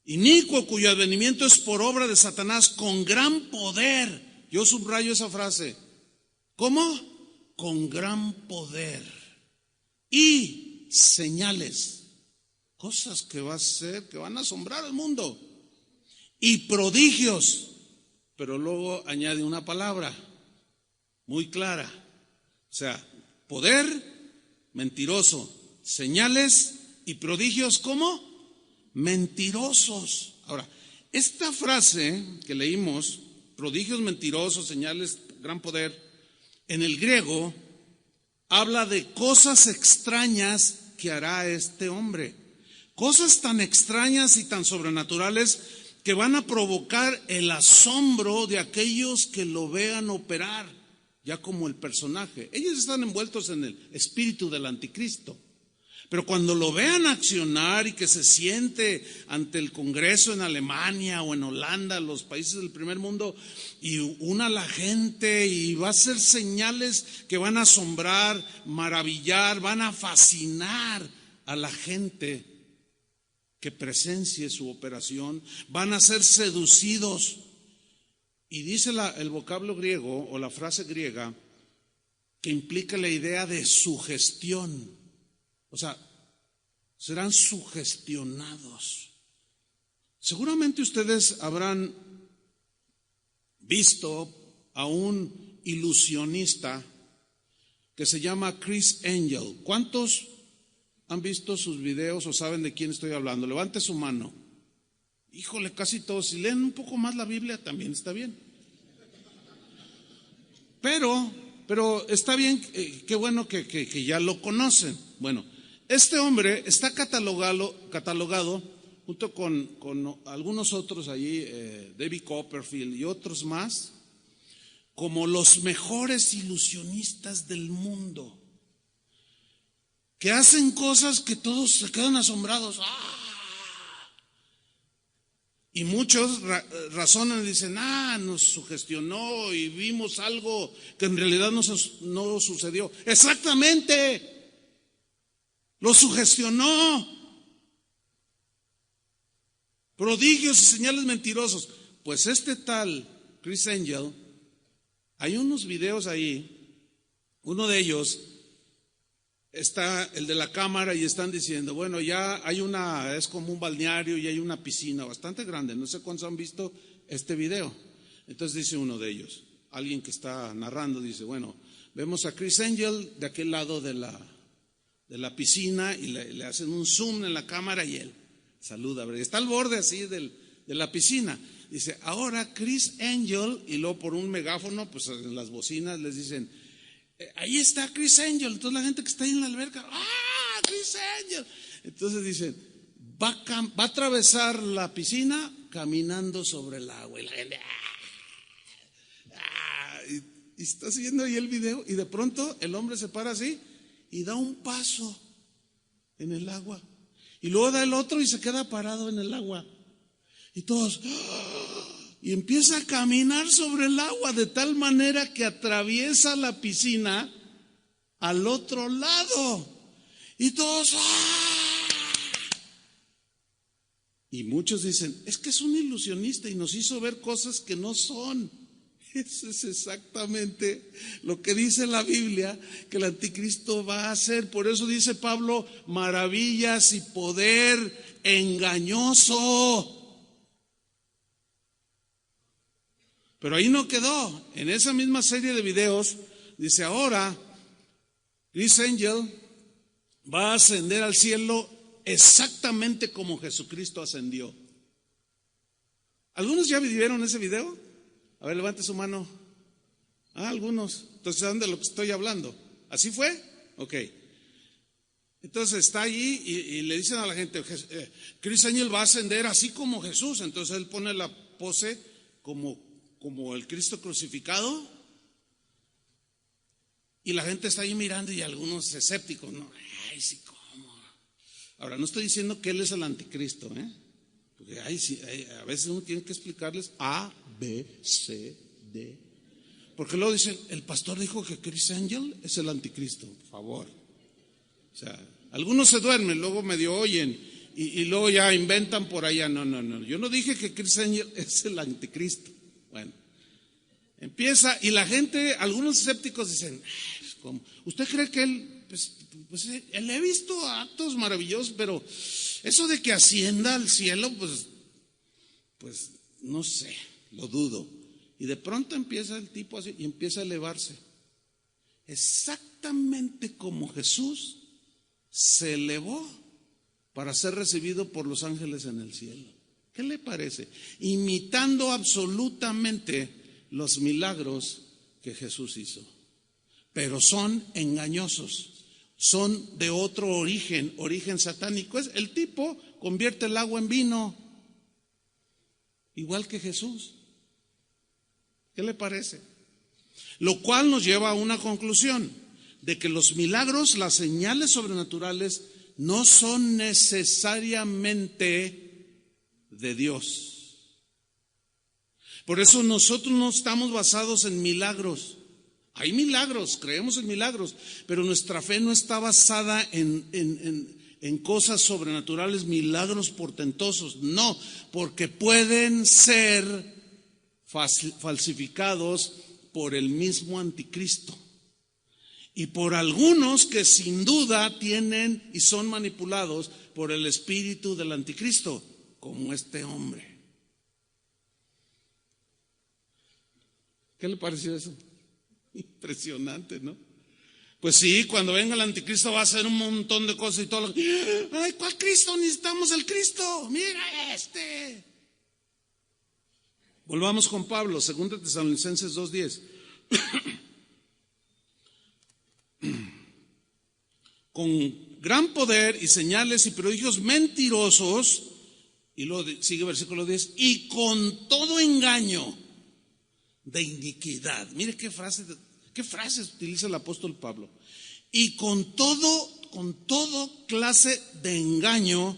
Inicuo cuyo advenimiento es por obra de Satanás con gran poder. Yo subrayo esa frase. ¿Cómo? Con gran poder y señales, cosas que va a hacer, que van a asombrar al mundo, y prodigios. Pero luego añade una palabra muy clara, o sea, poder mentiroso, señales y prodigios como mentirosos. Ahora, esta frase que leímos, prodigios mentirosos, señales, gran poder, en el griego habla de cosas extrañas que hará este hombre. Cosas tan extrañas y tan sobrenaturales que van a provocar el asombro de aquellos que lo vean operar, ya como el personaje. Ellos están envueltos en el espíritu del anticristo. Pero cuando lo vean accionar y que se siente ante el Congreso en Alemania o en Holanda, los países del primer mundo, y una a la gente y va a hacer señales que van a asombrar, maravillar, van a fascinar a la gente que presencie su operación, van a ser seducidos. Y dice el vocablo griego o la frase griega que implica la idea de sugestión. O sea, serán sugestionados. Seguramente ustedes habrán visto a un ilusionista que se llama Criss Angel. ¿Cuántos han visto sus videos o saben de quién estoy hablando? Levante su mano. Híjole, casi todos. Si leen un poco más la Biblia también está bien. Pero está bien, qué bueno que ya lo conocen. Bueno, este hombre está catalogado junto con algunos otros allí, David Copperfield y otros más, como los mejores ilusionistas del mundo, que hacen cosas que todos se quedan asombrados. ¡Ah! Y muchos razonan y dicen, nos sugestionó y vimos algo que en realidad no sucedió. Exactamente, lo sugestionó. Prodigios y señales mentirosos. Pues este tal Criss Angel, hay unos videos ahí, uno de ellos está el de la cámara y están diciendo, bueno, ya hay es como un balneario y hay una piscina bastante grande, no sé cuántos han visto este video. Entonces dice uno de ellos, alguien que está narrando, dice, bueno, vemos a Criss Angel de aquel lado de la piscina y le hacen un zoom en la cámara y él saluda, ¿verdad? Está al borde así de la piscina. Dice, ahora Criss Angel, y luego por un megáfono, pues en las bocinas les dicen, ahí está Criss Angel. Entonces la gente que está ahí en la alberca, Criss Angel. Entonces dicen, va a atravesar la piscina caminando sobre el agua. Y la gente, y está haciendo ahí el video y de pronto el hombre se para así y da un paso en el agua. Y luego da el otro y se queda parado en el agua. Y todos, y empieza a caminar sobre el agua de tal manera que atraviesa la piscina al otro lado. Y todos, y muchos dicen, es que es un ilusionista y nos hizo ver cosas que no son. Eso es exactamente lo que dice la Biblia que el anticristo va a hacer. Por eso dice Pablo, maravillas y poder engañoso. Pero ahí no quedó. En esa misma serie de videos dice, ahora Criss Angel va a ascender al cielo exactamente como Jesucristo ascendió. ¿Algunos ya vieron ese video? A ver, levante su mano. Algunos. Entonces, ¿saben de lo que estoy hablando? ¿Así fue? Ok. Entonces está allí y le dicen a la gente, Chris Angel va a ascender así como Jesús. Entonces él pone la pose como el Cristo crucificado. Y la gente está ahí mirando y algunos escépticos, no, ay, sí, ¿cómo? Ahora, no estoy diciendo que él es el anticristo, porque a veces uno tiene que explicarles A, B, C, D. Porque luego dicen, el pastor dijo que Chris Angel es el anticristo, por favor. O sea, algunos se duermen, luego medio oyen y luego ya inventan por allá. No, yo no dije que Chris Angel es el anticristo. Bueno, empieza y la gente, algunos escépticos dicen, ¿cómo? ¿Usted cree que él, pues él he visto actos maravillosos, pero eso de que ascienda al cielo, pues no sé, lo dudo? Y de pronto empieza el tipo así y empieza a elevarse. Exactamente como Jesús se elevó para ser recibido por los ángeles en el cielo. ¿Qué le parece? Imitando absolutamente los milagros que Jesús hizo. Pero son engañosos, son de otro origen satánico. El tipo convierte el agua en vino, igual que Jesús. ¿Qué le parece? Lo cual nos lleva a una conclusión, de que los milagros, las señales sobrenaturales, no son necesariamente de Dios. Por eso nosotros no estamos basados en milagros. Hay milagros, creemos en milagros, pero nuestra fe no está basada en cosas sobrenaturales, milagros portentosos. No, porque pueden ser falsificados por el mismo anticristo y por algunos que sin duda tienen y son manipulados por el espíritu del anticristo, como este hombre. ¿Qué le pareció eso? Impresionante, ¿no? Pues sí, cuando venga el anticristo va a hacer un montón de cosas y todo. Ay, ¿cuál Cristo? Necesitamos el Cristo. Mira este. Volvamos con Pablo, 2 Tesalonicenses 2:10. Con gran poder y señales y prodigios mentirosos, y luego sigue versículo 10, y con todo engaño de iniquidad. Mire qué frases utiliza el apóstol Pablo. Y con todo clase de engaño,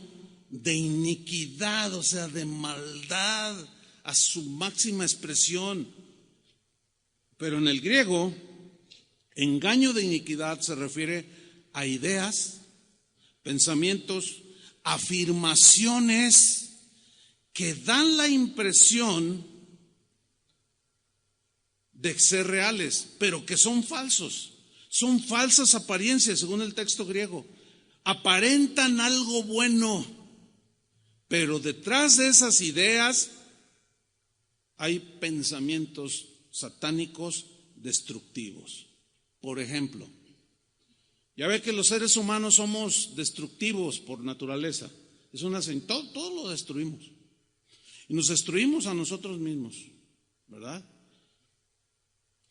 de iniquidad, o sea, de maldad a su máxima expresión. Pero en el griego, engaño de iniquidad se refiere a ideas, pensamientos, afirmaciones que dan la impresión de ser reales, pero que son falsos. Son falsas apariencias, según el texto griego. Aparentan algo bueno, pero detrás de esas ideas hay pensamientos satánicos destructivos. Por ejemplo, ya ve que los seres humanos somos destructivos por naturaleza. Todo lo destruimos. Y nos destruimos a nosotros mismos, ¿verdad?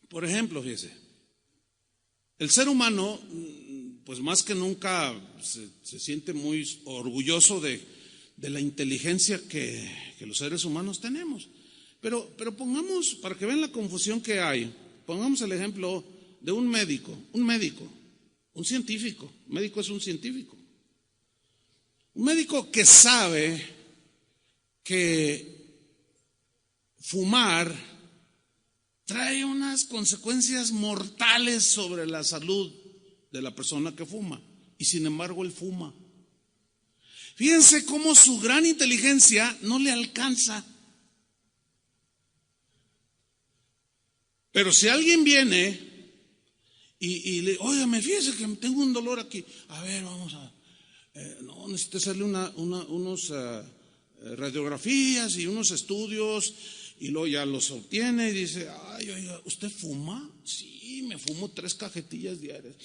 Por ejemplo, fíjese, el ser humano, pues más que nunca se siente muy orgulloso de la inteligencia que los seres humanos tenemos. Pero pongamos, para que vean la confusión que hay, pongamos el ejemplo de un médico, un científico. Un médico es un científico. Un médico que sabe que fumar trae unas consecuencias mortales sobre la salud de la persona que fuma, y sin embargo él fuma. Fíjense cómo su gran inteligencia no le alcanza. Pero si alguien viene y le, óigame, fíjese que tengo un dolor aquí, a ver, vamos a, no, necesito hacerle unos radiografías y unos estudios. Y luego ya los obtiene y dice, ay, oiga, ¿usted fuma? Sí, me fumo 3 cajetillas diarias.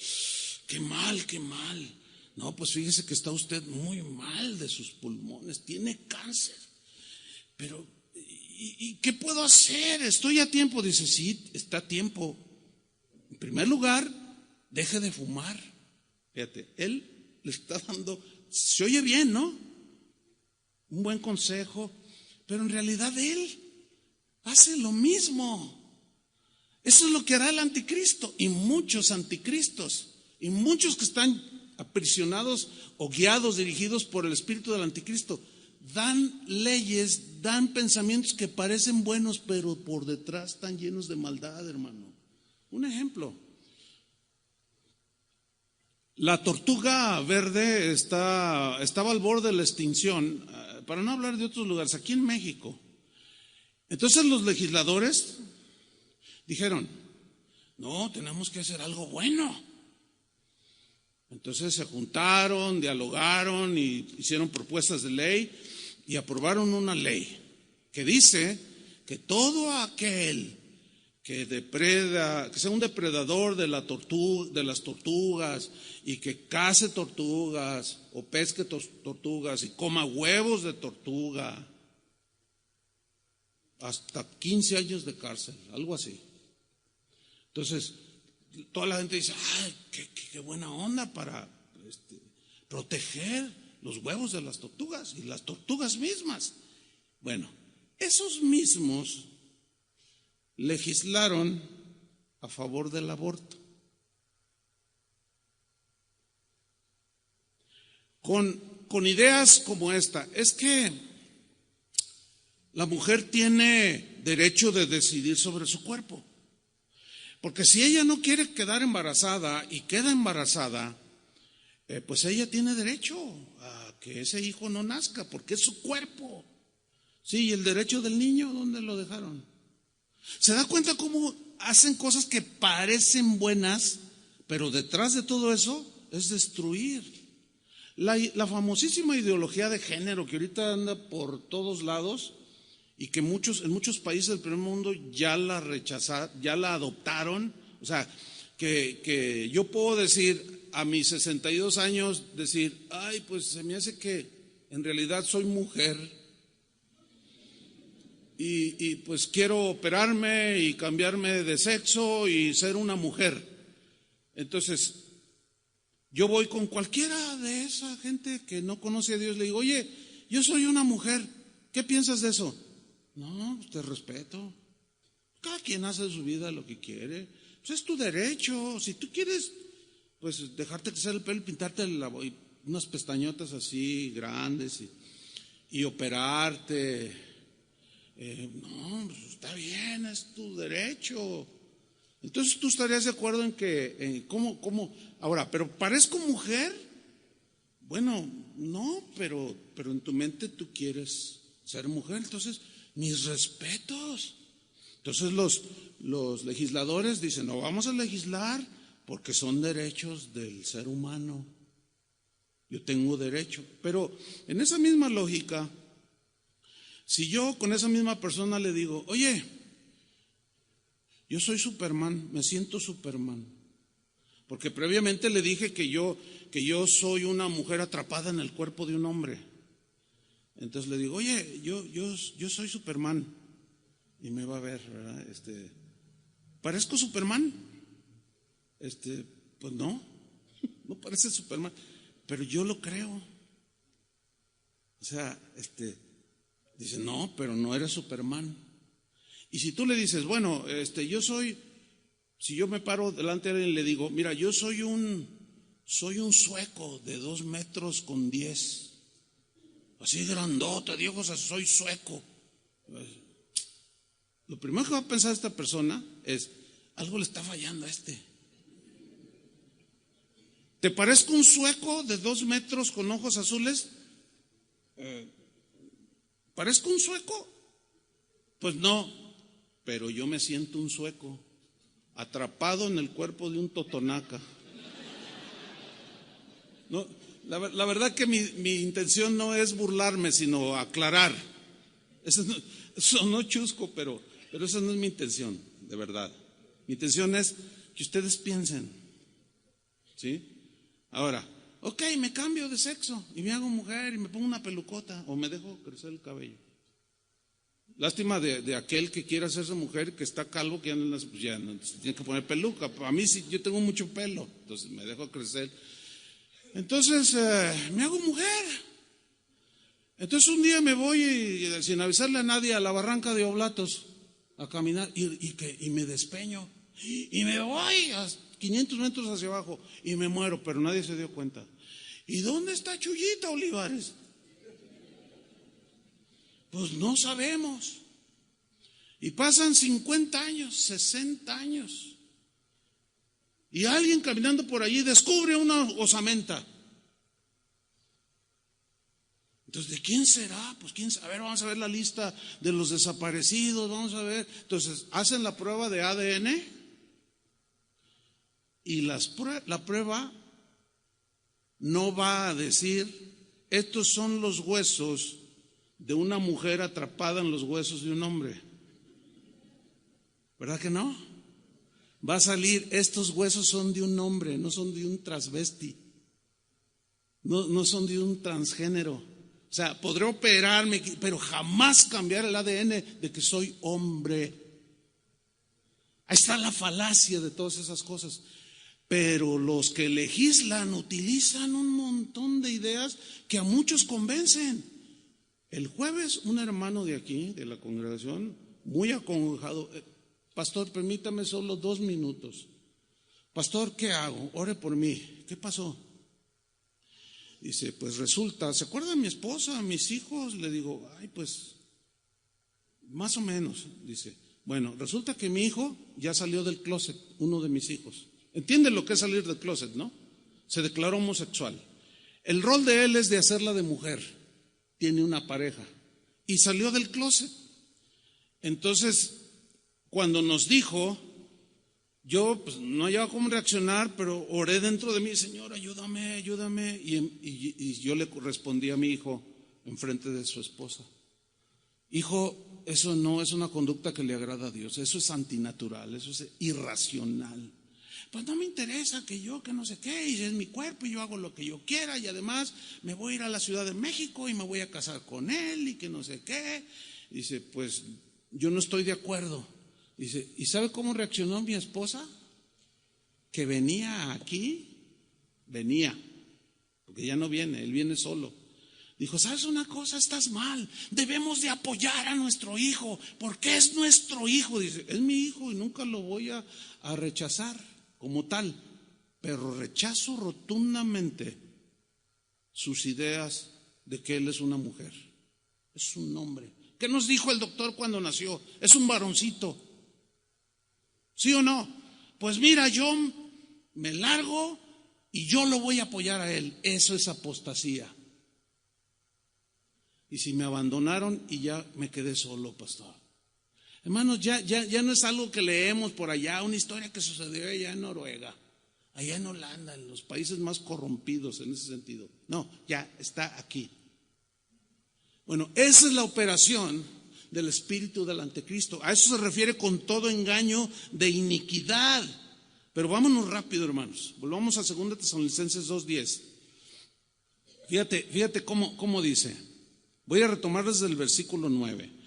Qué mal. No, pues fíjese que está usted muy mal de sus pulmones, tiene cáncer. Pero, ¿y qué puedo hacer? ¿Estoy a tiempo? Dice, sí, está a tiempo. En primer lugar, deje de fumar. Fíjate, él le está dando, se oye bien, ¿no? Un buen consejo, pero en realidad él hace lo mismo. Eso es lo que hará el anticristo y muchos anticristos y muchos que están aprisionados o guiados, dirigidos por el espíritu del anticristo. Dan leyes, dan pensamientos que parecen buenos, pero por detrás están llenos de maldad, hermano. Un ejemplo. La tortuga verde estaba al borde de la extinción, para no hablar de otros lugares, aquí en México. Entonces los legisladores dijeron, no, tenemos que hacer algo bueno. Entonces se juntaron, dialogaron y hicieron propuestas de ley y aprobaron una ley que dice que todo aquel que depreda, que sea un depredador de las tortugas y que cace tortugas o pesque tortugas y coma huevos de tortuga, hasta 15 años de cárcel, algo así. Entonces, toda la gente dice, ay, qué buena onda para proteger los huevos de las tortugas y las tortugas mismas. Bueno, esos mismos legislaron a favor del aborto. Con ideas como esta, es que la mujer tiene derecho de decidir sobre su cuerpo. Porque si ella no quiere quedar embarazada y queda embarazada, pues ella tiene derecho a que ese hijo no nazca, porque es su cuerpo. Sí, y el derecho del niño, ¿dónde lo dejaron? ¿Se da cuenta cómo hacen cosas que parecen buenas, pero detrás de todo eso es destruir? La famosísima ideología de género que ahorita anda por todos lados y que en muchos países del primer mundo ya la rechazaron, ya la adoptaron. O sea, que yo puedo decir a mis 62 años, decir, ay, pues se me hace que en realidad soy mujer y pues quiero operarme y cambiarme de sexo y ser una mujer. Entonces, yo voy con cualquiera de esa gente que no conoce a Dios, le digo, oye, yo soy una mujer, ¿qué piensas de eso? No, pues te respeto. Cada quien hace de su vida lo que quiere. Pues es tu derecho. Si tú quieres, pues dejarte crecer el pelo y pintarte unas pestañotas así grandes y operarte. No, pues está bien, es tu derecho. Entonces tú estarías de acuerdo en que, ¿cómo? Ahora, ¿pero parezco mujer? Bueno, no, pero en tu mente tú quieres ser mujer, entonces mis respetos. Entonces los legisladores dicen, no vamos a legislar porque son derechos del ser humano. Yo tengo derecho. Pero en esa misma lógica, si yo con esa misma persona le digo, oye, yo soy Superman, me siento Superman, porque previamente le dije que yo soy una mujer atrapada en el cuerpo de un hombre. Entonces le digo, oye, yo soy Superman. Y me va a ver, ¿verdad? ¿Parezco Superman? Pues no parece Superman, pero yo lo creo. O sea, dice, no, pero no eres Superman. Y si tú le dices, bueno, si yo me paro delante de él y le digo, mira, yo soy un sueco de 2 metros con 10. Así grandote, Dios, o sea, soy sueco. Lo primero que va a pensar esta persona es, algo le está fallando a este. ¿Te parezco un sueco de 2 metros con ojos azules? ¿Parezco un sueco? Pues no, pero yo me siento un sueco, atrapado en el cuerpo de un totonaca. No, la verdad que mi intención no es burlarme, sino aclarar. Eso no chusco, pero esa no es mi intención, de verdad. Mi intención es que ustedes piensen, ¿sí? Ahora, ok, me cambio de sexo y me hago mujer y me pongo una pelucota o me dejo crecer el cabello. Lástima de aquel que quiera hacerse mujer, que está calvo, que ya no tiene que poner peluca. A mí sí, yo tengo mucho pelo, entonces me dejo crecer. Entonces me hago mujer. Entonces un día me voy sin avisarle a nadie a la barranca de Oblatos a caminar y me despeño y me voy a 500 metros hacia abajo y me muero, pero nadie se dio cuenta. ¿Y dónde está Chuyita Olivares? Pues no sabemos. Y pasan 50 años, 60 años. Y alguien caminando por allí descubre una osamenta. Entonces, ¿de quién será? Pues quién sabe. A ver, vamos a ver la lista de los desaparecidos, vamos a ver. Entonces, hacen la prueba de ADN y la prueba no va a decir, estos son los huesos de una mujer atrapada en los huesos de un hombre. ¿Verdad que no? Va a salir, estos huesos son de un hombre, no son de un transvesti, no son de un transgénero. O sea, podré operarme, pero jamás cambiar el ADN de que soy hombre. Ahí está la falacia de todas esas cosas. Pero los que legislan utilizan un montón de ideas que a muchos convencen. El jueves, un hermano de aquí, de la congregación, muy acongojado, pastor, permítame solo 2 minutos. Pastor, ¿qué hago? Ore por mí. ¿Qué pasó? Dice, pues resulta, ¿se acuerda de mi esposa, mis hijos? Le digo, ay, pues, más o menos. Dice, bueno, resulta que mi hijo ya salió del closet, uno de mis hijos. ¿Entiende lo que es salir del closet, no? Se declaró homosexual. El rol de él es de hacerla de mujer. Tiene una pareja. Y salió del closet. Entonces, cuando nos dijo, yo pues no hallaba cómo reaccionar, pero oré dentro de mí, Señor, ayúdame, ayúdame. Y yo le respondí a mi hijo enfrente de su esposa, hijo, eso no es una conducta que le agrada a Dios, eso es antinatural, eso es irracional. Pues no me interesa que no sé qué, y es mi cuerpo y yo hago lo que yo quiera, y además me voy a ir a la Ciudad de México y me voy a casar con él y que no sé qué. Dice, pues yo no estoy de acuerdo. Dice, ¿y sabe cómo reaccionó mi esposa? Que venía porque ya no viene, él viene solo. Dijo, ¿sabes una cosa? Estás mal, debemos de apoyar a nuestro hijo, porque es nuestro hijo. Dice, es mi hijo y nunca lo voy a rechazar como tal, pero rechazo rotundamente sus ideas de que él es una mujer, es un hombre. ¿Qué nos dijo el doctor cuando nació? Es un varoncito. ¿Sí o no? Pues mira, yo me largo y yo lo voy a apoyar a él. Eso es apostasía. Y si me abandonaron y ya me quedé solo, pastor. Hermanos, ya no es algo que leemos por allá, una historia que sucedió allá en Noruega, allá en Holanda, en los países más corrompidos en ese sentido. No, ya está aquí. Bueno, esa es la operación del espíritu del anticristo. A eso se refiere con todo engaño de iniquidad. Pero vámonos rápido, hermanos. Volvamos a 2 Tesalonicenses 2:10. Fíjate cómo dice. Voy a retomar desde el versículo 9.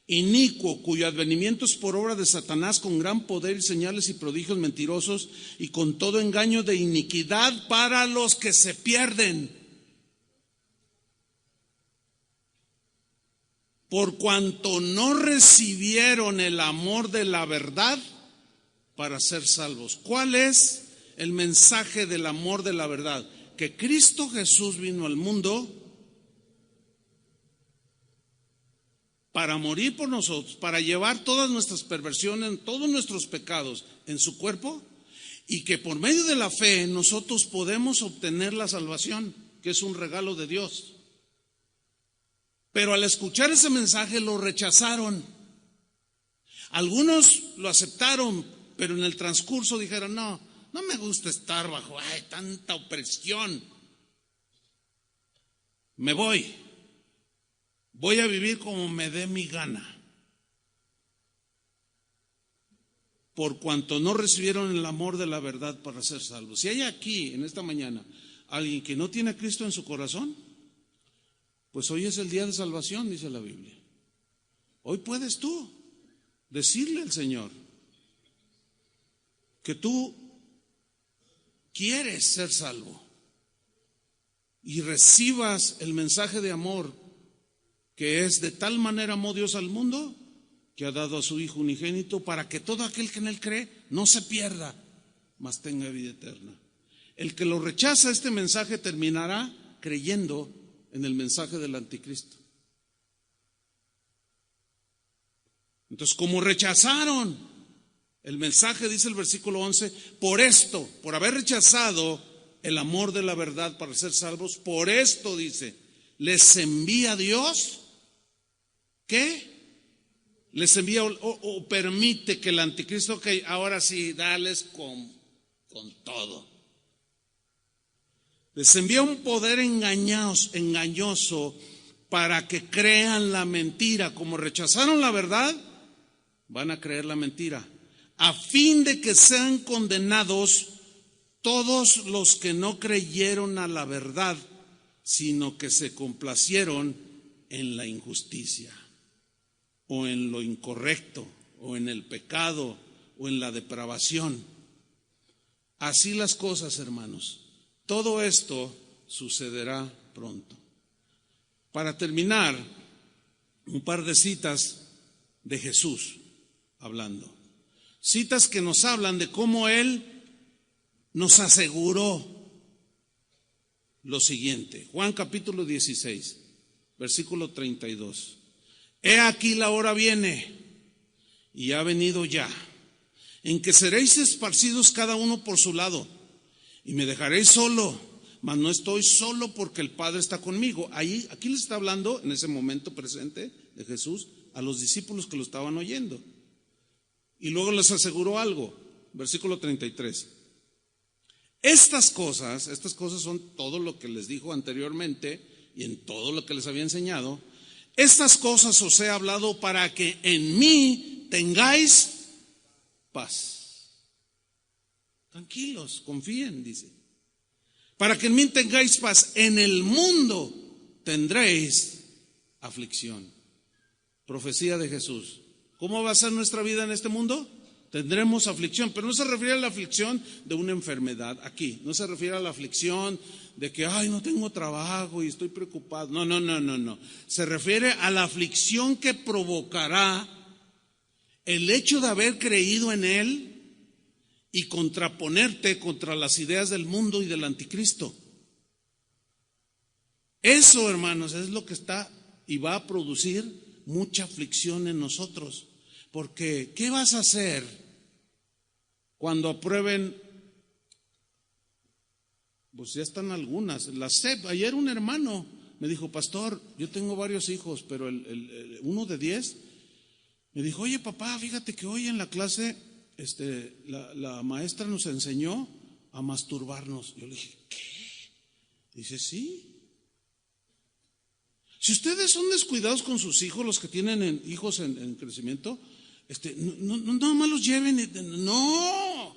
Inicuo, cuyo advenimiento es por obra de Satanás con gran poder y señales y prodigios mentirosos y con todo engaño de iniquidad para los que se pierden. Por cuanto no recibieron el amor de la verdad para ser salvos. ¿Cuál es el mensaje del amor de la verdad? Que Cristo Jesús vino al mundo para morir por nosotros, para llevar todas nuestras perversiones, todos nuestros pecados en su cuerpo, y que por medio de la fe nosotros podemos obtener la salvación, que es un regalo de Dios. Pero al escuchar ese mensaje lo rechazaron. Algunos lo aceptaron, pero en el transcurso dijeron, no me gusta estar bajo tanta opresión. Me voy a vivir como me dé mi gana. Por cuanto no recibieron el amor de la verdad para ser salvos. Si hay aquí en esta mañana alguien que no tiene a Cristo en su corazón, pues hoy es el día de salvación, dice la Biblia. Hoy puedes tú decirle al Señor que tú quieres ser salvo. y recibas el mensaje de amor, que es: de tal manera amó Dios al mundo que ha dado a su Hijo unigénito, para que todo aquel que en él cree no se pierda, mas tenga vida eterna. El que lo rechaza este mensaje terminará creyendo en el mensaje del anticristo. Entonces, como rechazaron el mensaje, dice el versículo 11, por esto, por haber rechazado el amor de la verdad para ser salvos, por esto, dice, les envía Dios, ¿qué? Les envía o permite que el anticristo, que ahora sí, dales con todo. Les envía un poder engañoso para que crean la mentira. Como rechazaron la verdad, van a creer la mentira, a fin de que sean condenados todos los que no creyeron a la verdad, sino que se complacieron en la injusticia, o en lo incorrecto, o en el pecado, o en la depravación. Así las cosas, hermanos. Todo esto sucederá pronto. Para terminar, un par de citas de Jesús hablando. Citas que nos hablan de cómo Él nos aseguró lo siguiente. Juan capítulo 16, versículo 32. He aquí la hora viene, y ha venido ya, en que seréis esparcidos cada uno por su lado, y me dejaréis solo, mas no estoy solo, porque el Padre está conmigo. Aquí les está hablando en ese momento presente de Jesús a los discípulos que lo estaban oyendo. Y luego les aseguró algo, versículo 33. Estas cosas son todo lo que les dijo anteriormente y en todo lo que les había enseñado. Estas cosas os he hablado para que en mí tengáis paz. Tranquilos, confíen, dice. Para que en mí tengáis paz. En el mundo tendréis aflicción. Profecía de Jesús. ¿Cómo va a ser nuestra vida en este mundo? Tendremos aflicción, pero no se refiere a la aflicción de una enfermedad aquí. No se refiere a la aflicción de que, no tengo trabajo y estoy preocupado. No. Se refiere a la aflicción que provocará el hecho de haber creído en Él y contraponerte contra las ideas del mundo y del anticristo. Eso, hermanos, es lo que está y va a producir mucha aflicción en nosotros. Porque, ¿qué vas a hacer cuando aprueben? Pues ya están algunas. La SEP, ayer un hermano me dijo: pastor, yo tengo varios hijos, pero uno de 10 me dijo: oye papá, fíjate que hoy en la clase la maestra nos enseñó a masturbarnos. Yo le dije: ¿qué? Dice: sí. Si ustedes son descuidados con sus hijos, los que tienen hijos en crecimiento, no nada más los lleven, no.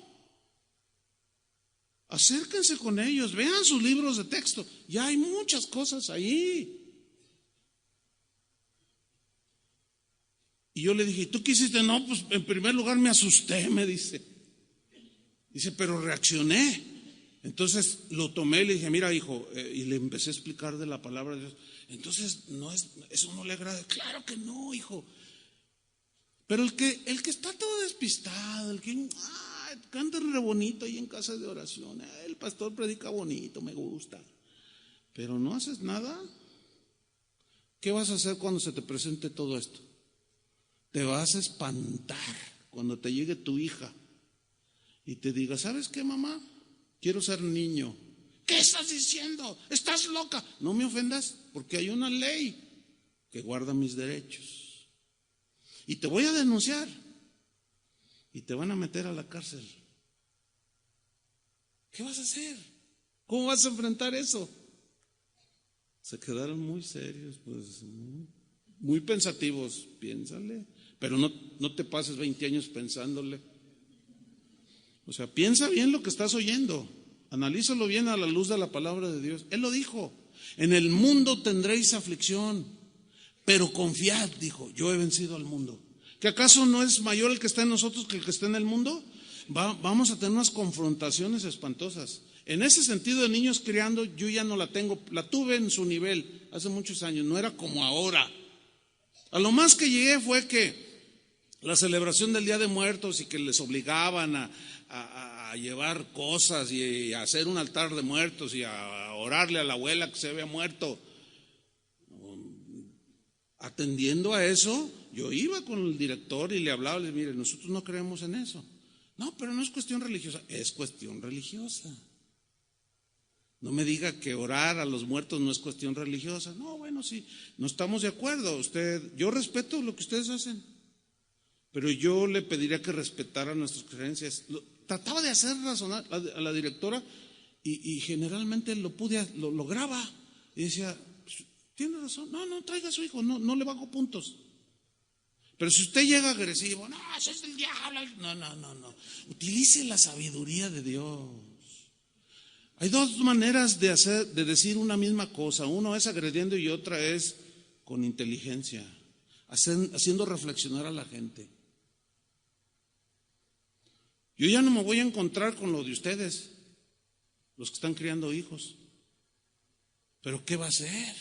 Acérquense con ellos, vean sus libros de texto, ya hay muchas cosas ahí. Y yo le dije: ¿tú qué hiciste? No, pues en primer lugar me asusté, me dice. Dice: pero reaccioné. Entonces lo tomé y le dije: mira, hijo, y le empecé a explicar de la palabra de Dios. Entonces, eso no le agrada. Claro que no, hijo. Pero el que está todo despistado, el que canta re bonito ahí en casa de oración, el pastor predica bonito, me gusta, pero no haces nada, ¿qué vas a hacer cuando se te presente todo esto? Te vas a espantar cuando te llegue tu hija y te diga: ¿sabes qué, mamá? Quiero ser niño. ¿Qué estás diciendo? ¿Estás loca? No me ofendas, porque hay una ley que guarda mis derechos. Y te voy a denunciar. Y te van a meter a la cárcel. ¿Qué vas a hacer? ¿Cómo vas a enfrentar eso? Se quedaron muy serios, pues, muy pensativos. Piénsale. Pero no te pases 20 años pensándole. O sea, piensa bien lo que estás oyendo. Analízalo bien a la luz de la palabra de Dios. Él lo dijo: en el mundo tendréis aflicción, pero confiad, dijo, yo he vencido al mundo. ¿Que acaso no es mayor el que está en nosotros que el que está en el mundo? Vamos a tener unas confrontaciones espantosas. En ese sentido de niños criando, yo ya no la tengo, la tuve en su nivel hace muchos años, no era como ahora. A lo más que llegué fue que la celebración del Día de Muertos y que les obligaban a llevar cosas y a hacer un altar de muertos y a orarle a la abuela que se había muerto. Atendiendo a eso, yo iba con el director y le hablaba, le dije, mire, nosotros no creemos en eso. No, pero no es cuestión religiosa, es cuestión religiosa. No me diga que orar a los muertos no es cuestión religiosa. No, bueno, sí, no estamos de acuerdo. Yo respeto lo que ustedes hacen, pero yo le pediría que respetara nuestras creencias. Trataba de hacer razonar a la directora y generalmente lo lograba. Y decía, tiene razón, no traiga a su hijo, no le bajo puntos. Pero si usted llega agresivo, no, eso es del diablo. No. Utilice la sabiduría de Dios. Hay dos maneras de decir una misma cosa. Uno es agrediendo y otra es con inteligencia, haciendo reflexionar a la gente. Yo ya no me voy a encontrar con lo de ustedes, los que están criando hijos. ¿Pero qué va a hacer?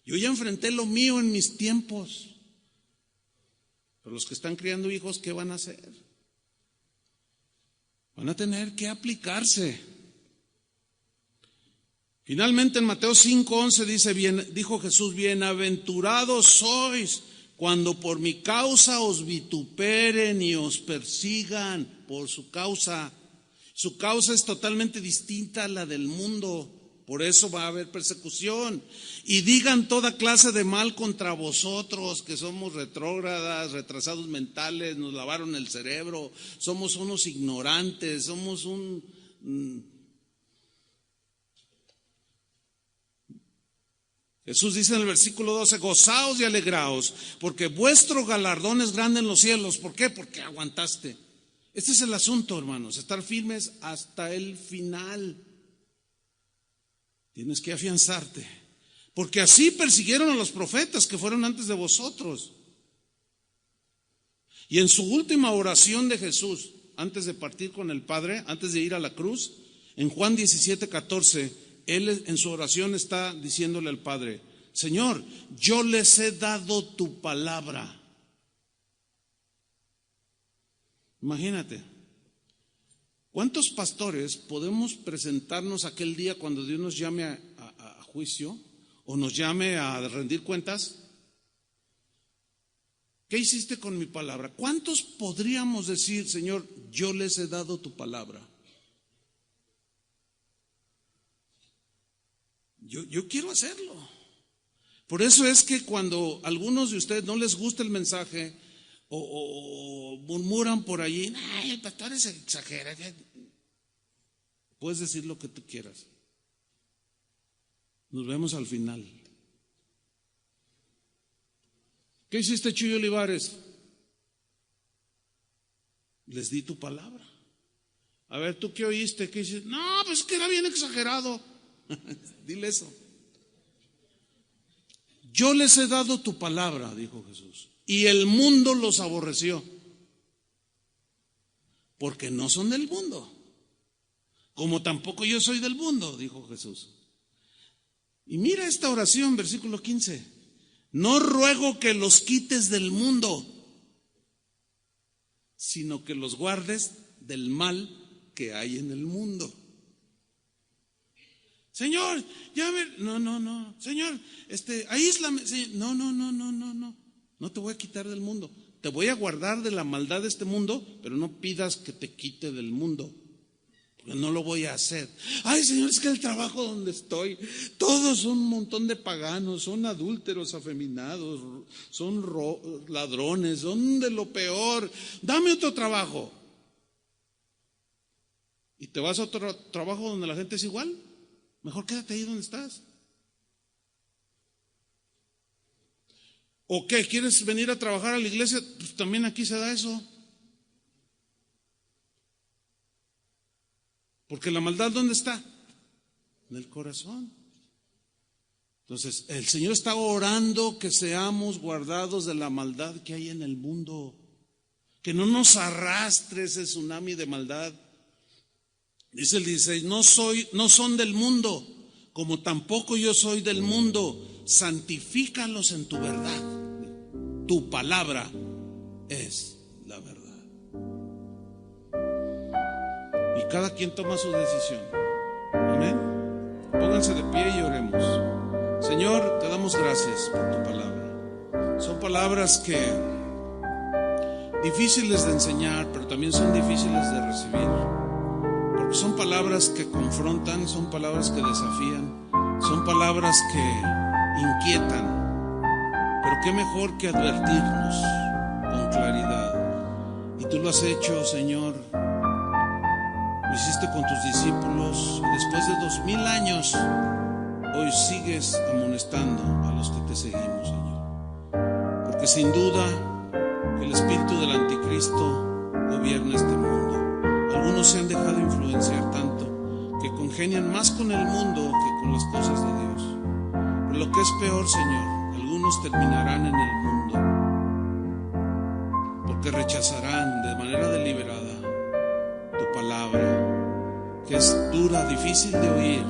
Yo ya enfrenté lo mío en mis tiempos. Pero los que están criando hijos, ¿qué van a hacer? Van a tener que aplicarse. Finalmente en Mateo 5:11 dijo Jesús, bienaventurados sois cuando por mi causa os vituperen y os persigan por su causa. Su causa es totalmente distinta a la del mundo, por eso va a haber persecución. Y digan toda clase de mal contra vosotros, que somos retrógradas, retrasados mentales, nos lavaron el cerebro, somos unos ignorantes, somos Jesús dice en el versículo 12, gozaos y alegraos, porque vuestro galardón es grande en los cielos. ¿Por qué? Porque aguantaste. Este es el asunto, hermanos, estar firmes hasta el final. Tienes que afianzarte, porque así persiguieron a los profetas que fueron antes de vosotros. Y en su última oración de Jesús, antes de partir con el Padre, antes de ir a la cruz, en Juan 17:14, Él en su oración está diciéndole al Padre, Señor, yo les he dado tu palabra. Imagínate, ¿cuántos pastores podemos presentarnos aquel día cuando Dios nos llame a juicio o nos llame a rendir cuentas? ¿Qué hiciste con mi palabra? ¿Cuántos podríamos decir, Señor, yo les he dado tu palabra? Yo quiero hacerlo. Por eso es que cuando a algunos de ustedes no les gusta el mensaje o murmuran por allí, ay, el pastor exagera. Puedes decir lo que tú quieras. Nos vemos al final. ¿Qué hiciste, Chuyo Olivares? Les di tu palabra. A ver, ¿tú qué oíste? ¿Qué hiciste? No, pues que era bien exagerado. Dile eso. Yo les he dado tu palabra, dijo Jesús, y el mundo los aborreció, porque no son del mundo, como tampoco yo soy del mundo, dijo Jesús. Y mira esta oración, versículo 15. No ruego que los quites del mundo, sino que los guardes del mal que hay en el mundo. Señor, ya ver, no, Señor, aíslame. No, no te voy a quitar del mundo. Te voy a guardar de la maldad de este mundo, pero no pidas que te quite del mundo, porque no lo voy a hacer. Ay, Señor, es que el trabajo donde estoy, todos son un montón de paganos, son adúlteros, afeminados, son ladrones, son de lo peor. Dame otro trabajo. ¿Y te vas a otro trabajo donde la gente es igual? Mejor quédate ahí donde estás. ¿O qué? ¿Quieres venir a trabajar a la iglesia? Pues también aquí se da eso. Porque la maldad, ¿dónde está? En el corazón. Entonces, el Señor está orando que seamos guardados de la maldad que hay en el mundo. Que no nos arrastre ese tsunami de maldad. Dice el 16, no son del mundo, como tampoco yo soy del mundo. Santifícalos en tu verdad. Tu palabra es la verdad. Y cada quien toma su decisión. Amén. Pónganse de pie y oremos. Señor, te damos gracias por tu palabra. Son palabras que difíciles de enseñar, pero también son difíciles de recibir. Porque son palabras que confrontan, son palabras que desafían, son palabras que inquietan. Pero qué mejor que advertirnos con claridad. Y tú lo has hecho, Señor. Lo hiciste con tus discípulos. Y después de 2000 años, hoy sigues amonestando a los que te seguimos, Señor. Porque sin duda que el espíritu del anticristo gobierna este mundo. Algunos se han dejado influenciar tanto que congenian más con el mundo que con las cosas de Dios. Pero lo que es peor, Señor, algunos terminarán en el mundo porque rechazarán de manera deliberada tu palabra, que es dura, difícil de oír,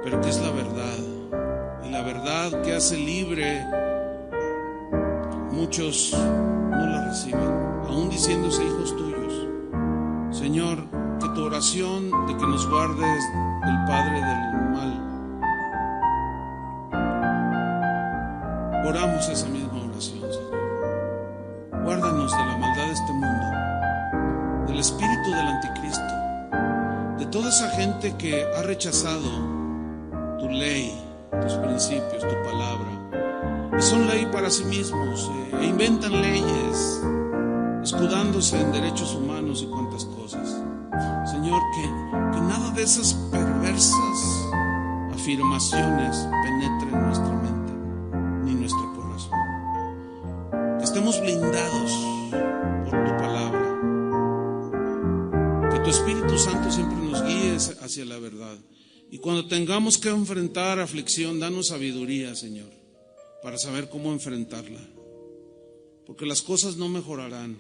pero que es la verdad. Y la verdad que hace libre, muchos no la reciben, aún diciéndose hijos tuyos. Señor, que tu oración de que nos guardes del Padre del mal, oramos esa misma oración, Señor. Guárdanos de la maldad de este mundo, del espíritu del anticristo, de toda esa gente que ha rechazado tu ley, tus principios, tu palabra, y son ley para sí mismos, e inventan leyes, escudándose en derechos humanos y cuantas cosas. Señor, que nada de esas perversas afirmaciones penetre en nuestra mente ni nuestro corazón. Que estemos blindados por tu palabra. Que tu Espíritu Santo siempre nos guíe hacia la verdad. Y cuando tengamos que enfrentar aflicción, danos sabiduría, Señor, para saber cómo enfrentarla. Porque las cosas no mejorarán.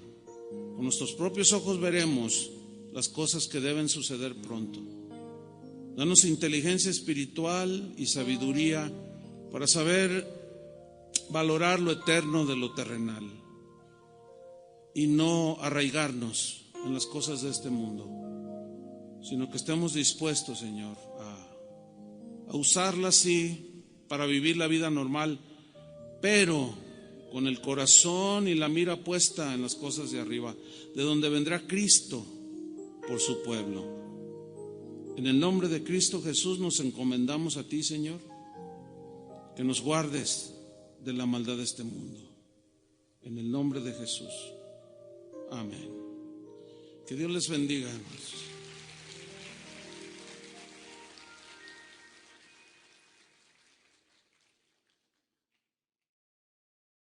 Con nuestros propios ojos veremos las cosas que deben suceder pronto. Danos inteligencia espiritual y sabiduría para saber valorar lo eterno de lo terrenal y no arraigarnos en las cosas de este mundo, sino que estemos dispuestos, Señor, a usarlas sí para vivir la vida normal, pero con el corazón y la mira puesta en las cosas de arriba, de donde vendrá Cristo por su pueblo. En el nombre de Cristo Jesús nos encomendamos a ti, Señor, que nos guardes de la maldad de este mundo. En el nombre de Jesús. Amén. Que Dios les bendiga, hermanos.